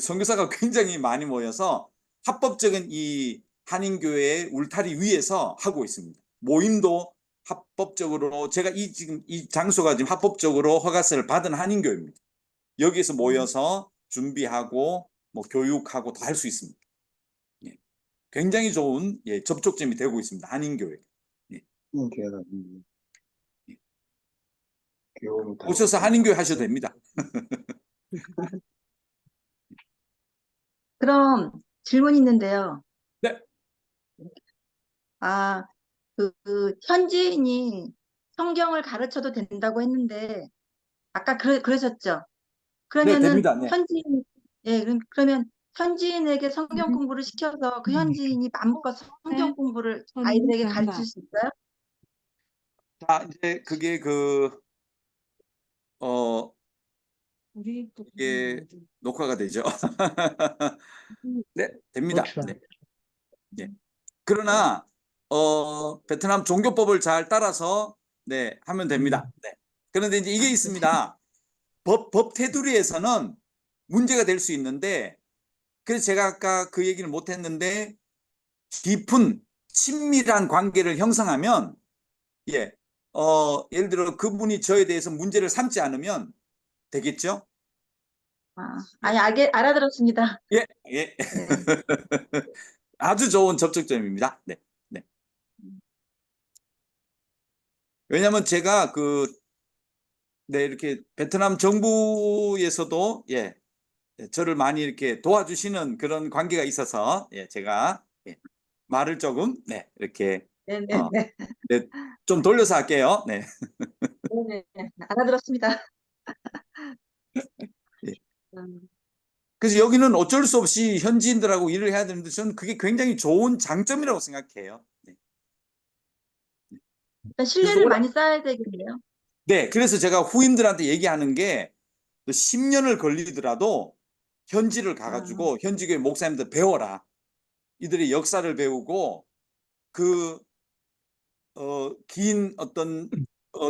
선교사가 굉장히 많이 모여서 합법적인 이 한인교회의 울타리 위에서 하고 있습니다. 모임도 합법적으로, 제가 지금 이 장소가 지금 합법적으로 허가서를 받은 한인교회입니다. 여기에서 모여서 준비하고 뭐 교육하고 다 할 수 있습니다. 예. 굉장히 좋은 접촉점이 되고 있습니다. 한인교회. 예. 교회가 예. 교육을 오셔서 한인교회 하셔도 됩니다. 그럼 질문 있는데요. 네. 아, 그 현지인이 성경을 가르쳐도 된다고 했는데 아까 그러셨죠? 네, 그러면은 됩니다. 네. 현지인, 예, 그러면 현지인에게 성경 공부를 시켜서 그 현지인이 마음껏 성경 공부를 아이들에게 가르칠 수 있어요? 자, 이제 그게 우리 또 이게 녹화가 되죠. 네, 됩니다. 네. 네. 그러나 베트남 종교법을 잘 따라서 네, 하면 됩니다. 네. 그런데 이제 이게 있습니다. 법 테두리에서는 문제가 될 수 있는데, 그래서 제가 아까 그 얘기를 못 했는데, 깊은 친밀한 관계를 형성하면 예를 들어 그분이 저에 대해서 문제를 삼지 않으면 되겠죠? 아니, 알아들었습니다. 예, 예. 네. 아주 좋은 접촉점입니다. 네, 네. 왜냐하면 제가 네, 이렇게 베트남 정부에서도 저를 많이 이렇게 도와주시는 그런 관계가 있어서 제가 말을 조금 이렇게 네, 네, 어, 네. 네, 좀 돌려서 할게요. 네. 네, 네. 알아들었습니다. 예. 음, 그래서 여기는 어쩔 수 없이 현지인들하고 일을 해야 되는데 저는 그게 굉장히 좋은 장점이라고 생각해요. 네. 일단 신뢰를 많이 쌓아야 되겠네요. 네, 그래서 제가 후임들한테 얘기하는 게 10년을 걸리더라도 현지를 가가지고 현지교회 목사님들 배워라. 이들의 역사를 배우고 긴 어떤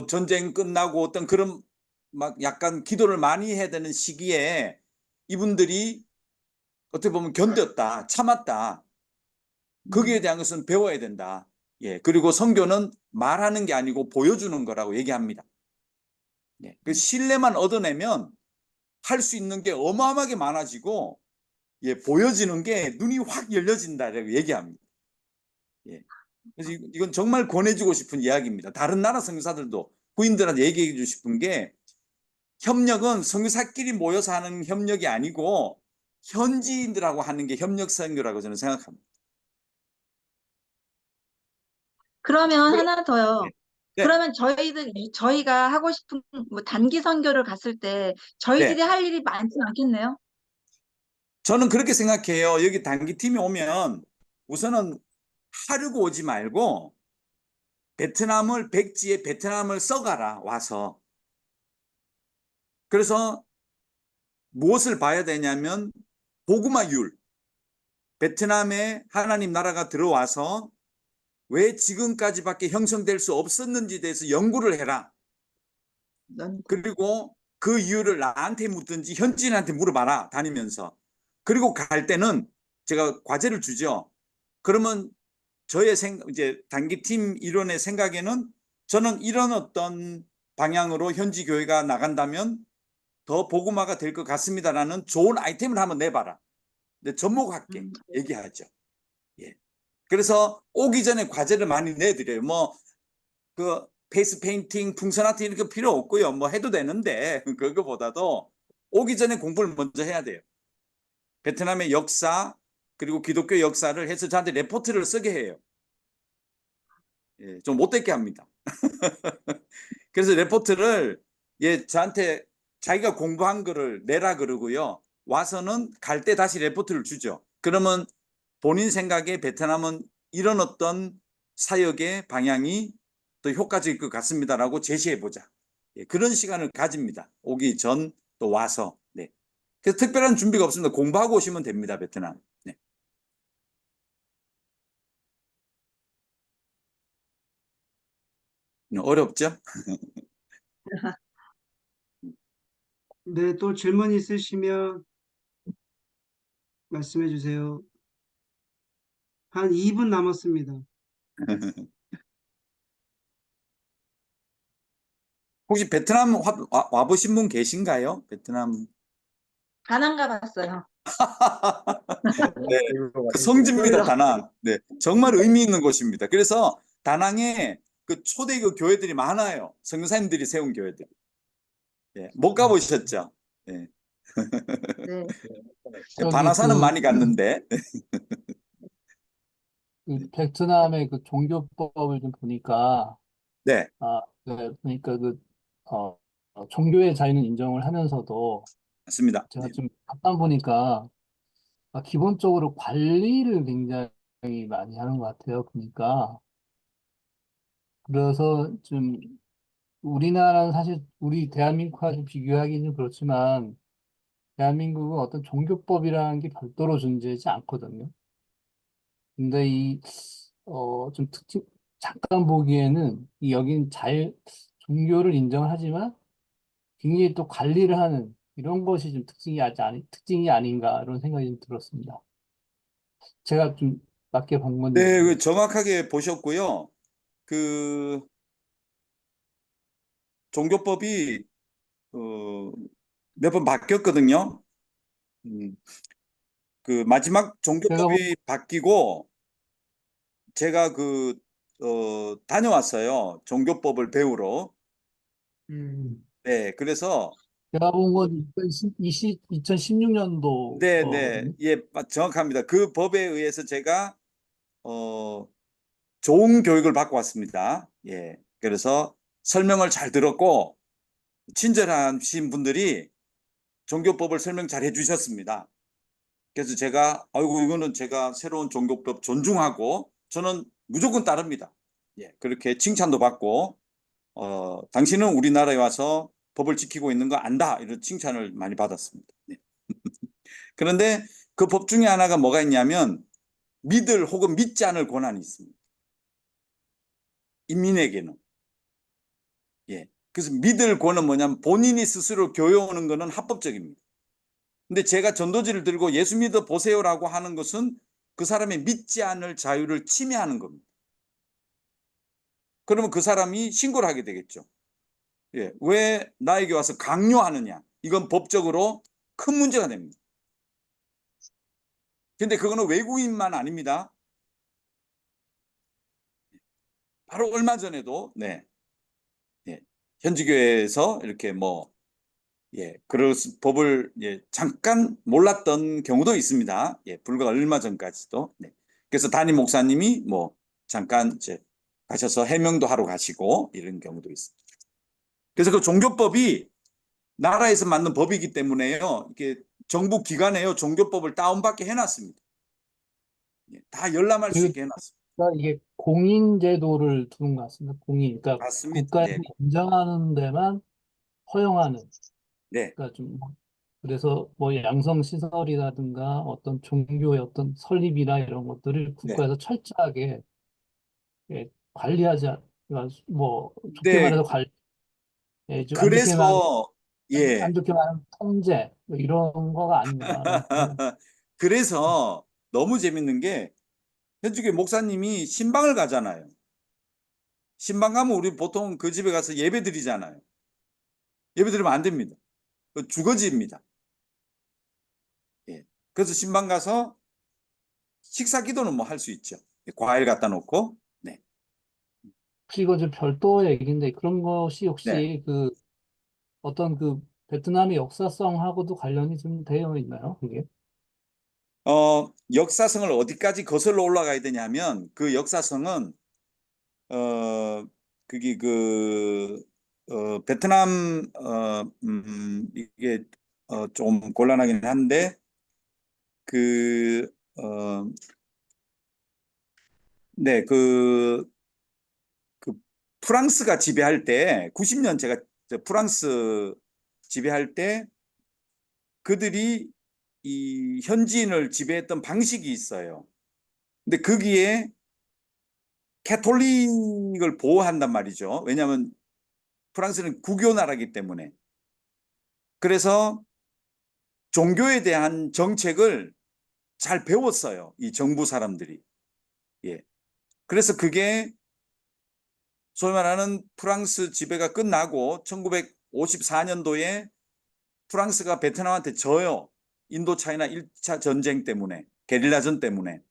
전쟁 끝나고 어떤 그런 막 약간 기도를 많이 해야 되는 시기에 이분들이 어떻게 보면 견뎠다, 참았다. 거기에 대한 것은 배워야 된다. 예, 그리고 선교는 말하는 게 아니고 보여주는 거라고 얘기합니다. 예, 그 신뢰만 얻어내면 할 수 있는 게 어마어마하게 많아지고 보여지는 게 눈이 확 열려진다라고 얘기합니다. 예. 그래서 이건 정말 권해주고 싶은 이야기입니다. 다른 나라 선교사들도 부인들한테 얘기해 주고 싶은 게 협력은 선교사끼리 모여서 하는 협력이 아니고 현지인들하고 하는 게 협력 선교라고 저는 생각합니다. 그러면 하나 더요. 네. 그러면 저희가 하고 싶은 뭐 단기 선교를 갔을 때 저희들이 할 일이 많지 않겠네요? 저는 그렇게 생각해요. 여기 단기팀이 오면 우선은 하려고 오지 말고 백지에 베트남을 써가라 와서. 그래서 무엇을 봐야 되냐면 복음화율. 베트남에 하나님 나라가 들어와서 왜 지금까지밖에 형성될 수 없었는지에 대해서 연구를 해라. 그리고 그 이유를 나한테 묻든지 현지인한테 물어봐라 다니면서. 그리고 갈 때는 제가 과제를 주죠. 그러면 저의 이제 단기팀 일원의 생각에는 저는 이런 어떤 방향으로 현지 교회가 나간다면 더 복음화가 될 것 같습니다라는 좋은 아이템을 한번 내봐라. 근데 접목할게 얘기하죠. 예. 그래서 오기 전에 과제를 많이 내드려요. 뭐 페이스 페인팅, 풍선 아트 이런 거 필요 없고요. 뭐 해도 되는데 그거보다도 오기 전에 공부를 먼저 해야 돼요. 베트남의 역사 그리고 기독교 역사를 해서 저한테 레포트를 쓰게 해요. 예, 좀 못되게 합니다. 그래서 레포트를 저한테 자기가 공부한 거를 내라 그러고요. 와서는 갈 때 다시 레포트를 주죠. 그러면 본인 생각에 베트남은 이런 어떤 사역의 방향이 또 효과적일 것 같습니다라고 제시해보자. 그런 시간을 가집니다. 오기 전 또 와서. 네. 그래서 특별한 준비가 없습니다. 공부하고 오시면 됩니다. 베트남. 네. 어렵죠? 네, 또 질문 있으시면 말씀해 주세요. 한 2분 남았습니다. 혹시 베트남 와보신 분 계신가요? 베트남 다낭 가봤어요. 네, 그 성지입니다, 다낭. 네, 정말 의미 있는 곳입니다. 그래서 다낭에 그 초대교 교회들이 많아요. 선교사님들이 세운 교회들. 예, 못 가보셨죠? 예, 네. 저기 바나사는 많이 갔는데. 그 베트남의 그 종교법을 좀 보니까 네, 그러니까 종교의 자유는 인정을 하면서도 맞습니다. 제가 좀 잠깐 보니까 기본적으로 관리를 굉장히 많이 하는 것 같아요. 그러니까 그래서 좀 우리나라는 사실 우리 대한민국과 좀 비교하기는 그렇지만 대한민국은 어떤 종교법이라는 게 별도로 존재하지 않거든요. 근데 좀 잠깐 보기에는 여긴 종교를 인정을 하지만 굉장히 또 관리를 하는 이런 것이 좀 특징이 아닌가 이런 생각이 좀 들었습니다. 제가 좀 맞게 본 건지. 네, 그 정확하게 보셨고요. 그 종교법이 몇 번 바뀌었거든요. 음, 그 마지막 제가 종교법이 바뀌고 제가 다녀왔어요. 종교법을 배우러. 네, 그래서 제가 본 건 2016년도 네, 네, 거거든요. 예, 정확합니다. 그 법에 의해서 제가 좋은 교육을 받고 왔습니다. 예, 그래서 설명을 잘 들었고 친절하신 분들이 종교법을 설명 잘 해주셨습니다. 그래서 제가 아이고 이거는 제가 새로운 종교법 존중하고 저는 무조건 따릅니다. 예, 그렇게 칭찬도 받고 당신은 우리나라에 와서 법을 지키고 있는 거 안다 이런 칭찬을 많이 받았습니다. 네. 그런데 그 법 중에 하나가 뭐가 있냐면 믿을 혹은 믿지 않을 권한이 있습니다. 인민에게는. 예. 그래서 믿을 권은 뭐냐면 본인이 스스로 교회 오는 거는 합법적입니다. 근데 제가 전도지를 들고 예수 믿어 보세요라고 하는 것은 그 사람의 믿지 않을 자유를 침해하는 겁니다. 그러면 그 사람이 신고를 하게 되겠죠. 예. 왜 나에게 와서 강요하느냐? 이건 법적으로 큰 문제가 됩니다. 근데 그거는 외국인만 아닙니다. 바로 얼마 전에도 네. 예. 현지교회에서 이렇게 그런 법을 잠깐 몰랐던 경우도 있습니다. 예, 불과 얼마 전까지도. 네. 그래서 담임 목사님이 잠깐 이제 가셔서 해명도 하러 가시고 이런 경우도 있습니다. 그래서 그 종교법이 나라에서 만든 법이기 때문에요. 이게 정부 기관에요 종교법을 다운받게 해놨습니다. 예, 다 열람할 수 있게 해놨습니다. 이게 공인 제도를 두는 것 같습니다. 그러니까 맞습니다. 국가에서 네, 인정하는 데만 허용하는. 네, 그러니까 그래서 양성 시설이라든가 어떤 종교의 어떤 설립이나 이런 것들을 네, 국가에서 철저하게 관리하지 좋게 네. 말해서 좀 그래서 안 좋게 말하면 통제 이런 거가 아닌가라는 생각이. 그래서 너무 재밌는 게 현직의 목사님이 신방을 가잖아요. 신방 가면 우리 보통 그 집에 가서 예배 드리잖아요. 예배 드리면 안 됩니다. 주거지입니다. 예. 그래서 신방 가서 식사 기도는 할 수 있죠. 과일 갖다 놓고. 네. 혹시 이거 좀 별도의 얘기인데 그런 것이 네. 혹시 어떤 베트남의 역사성하고도 관련이 좀 되어 있나요? 그게? 역사성을 어디까지 거슬러 올라가야 되냐면 그 역사성은 어, 그게 베트남 이게 좀 곤란하긴 한데 그 네, 그 프랑스가 지배할 때 90년 제가 프랑스 지배할 때 그들이 이 현지인을 지배했던 방식이 있어요. 근데 거기에 캐톨릭을 보호한단 말이죠. 왜냐하면 프랑스는 국교 나라이기 때문에. 그래서 종교에 대한 정책을 잘 배웠어요. 이 정부 사람들이. 예. 그래서 그게 소위 말하는 프랑스 지배가 끝나고 1954년도에 프랑스가 베트남한테 져요. 인도 차이나 1차 전쟁 때문에, 게릴라전 때문에.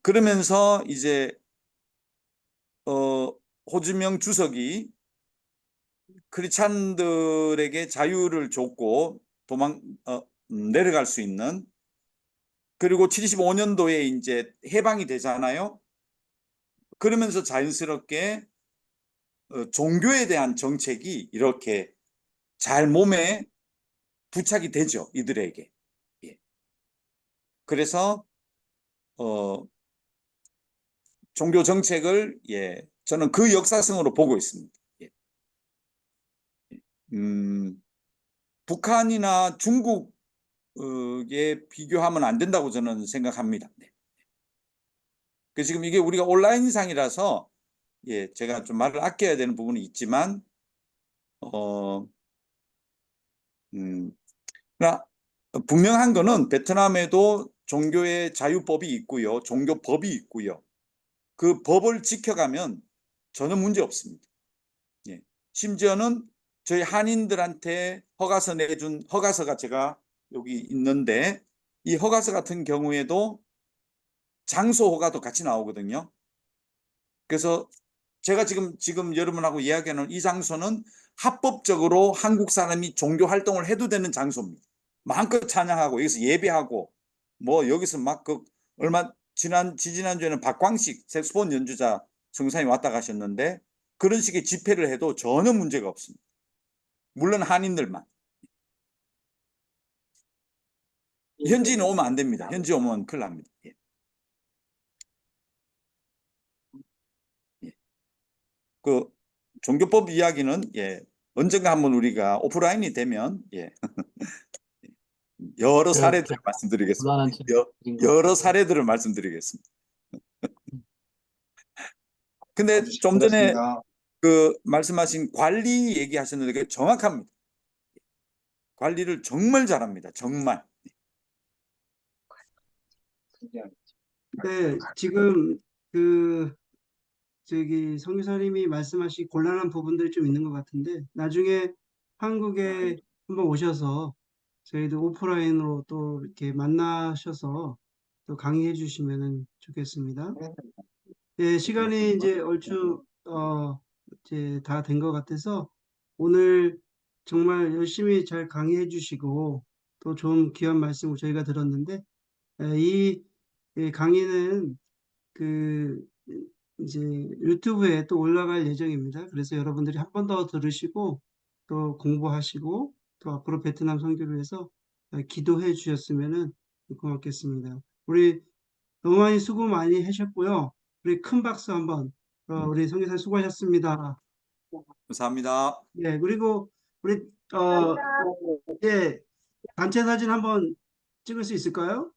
그러면서 이제 호주명 주석이 크리스찬들에게 자유를 줬고 내려갈 수 있는, 그리고 75년도에 이제 해방이 되잖아요. 그러면서 자연스럽게 종교에 대한 정책이 이렇게 잘 몸에 부착이 되죠, 이들에게. 예. 그래서 종교 정책을 저는 그 역사성으로 보고 있습니다. 예. 북한이나 중국에 비교하면 안 된다고 저는 생각합니다. 네. 지금 이게 우리가 온라인상이라서 제가 좀 말을 아껴야 되는 부분이 있지만 그러나 분명한 거는 베트남에도 종교의 자유법이 있고요, 종교법이 있고요. 그 법을 지켜가면 전혀 문제 없습니다. 예. 심지어는 저희 한인들한테 허가서 내준 허가서가 제가 여기 있는데, 이 허가서 같은 경우에도 장소 허가도 같이 나오거든요. 그래서 제가 지금 여러분하고 이야기하는 이 장소는 합법적으로 한국 사람이 종교 활동을 해도 되는 장소입니다. 마음껏 찬양하고 여기서 예배하고 뭐 여기서 막 지난주에는 박광식 색소폰 연주자 성사님 왔다 가셨는데 그런 식의 집회를 해도 전혀 문제가 없습니다. 물론 한인들만. 현지인 오면 안 됩니다. 현지 오면 큰일 납니다. 예. 그 종교법 이야기는 언젠가 한번 우리가 오프라인이 되면 여러 사례들을 말씀드리겠습니다. 곤란한 질문인 것 여러 같아요. 사례들을 말씀드리겠습니다. 근데 아주 좀 전에 잘했습니다. 그 말씀하신 관리 얘기하셨는데 그게 정확합니다. 관리를 정말 잘합니다. 정말. 네, 지금 저기 성교사님이 말씀하신 곤란한 부분들이 좀 있는 것 같은데 나중에 한국에 한번 오셔서 저희도 오프라인으로 또 이렇게 만나셔서 또 강의해 주시면 좋겠습니다. 네, 시간이 이제 얼추 이제 다 된 것 같아서 오늘 정말 열심히 잘 강의해 주시고 또 좋은 귀한 말씀을 저희가 들었는데 이 강의는 이제 유튜브에 또 올라갈 예정입니다. 그래서 여러분들이 한 번 더 들으시고 또 공부하시고 또 앞으로 베트남 선교를 위해서 기도해 주셨으면 고맙겠습니다. 우리 너무 많이 수고 많이 하셨고요. 우리 큰 박수 한번 우리 선교사 수고하셨습니다. 감사합니다. 네, 그리고 우리 단체 사진 한번 찍을 수 있을까요?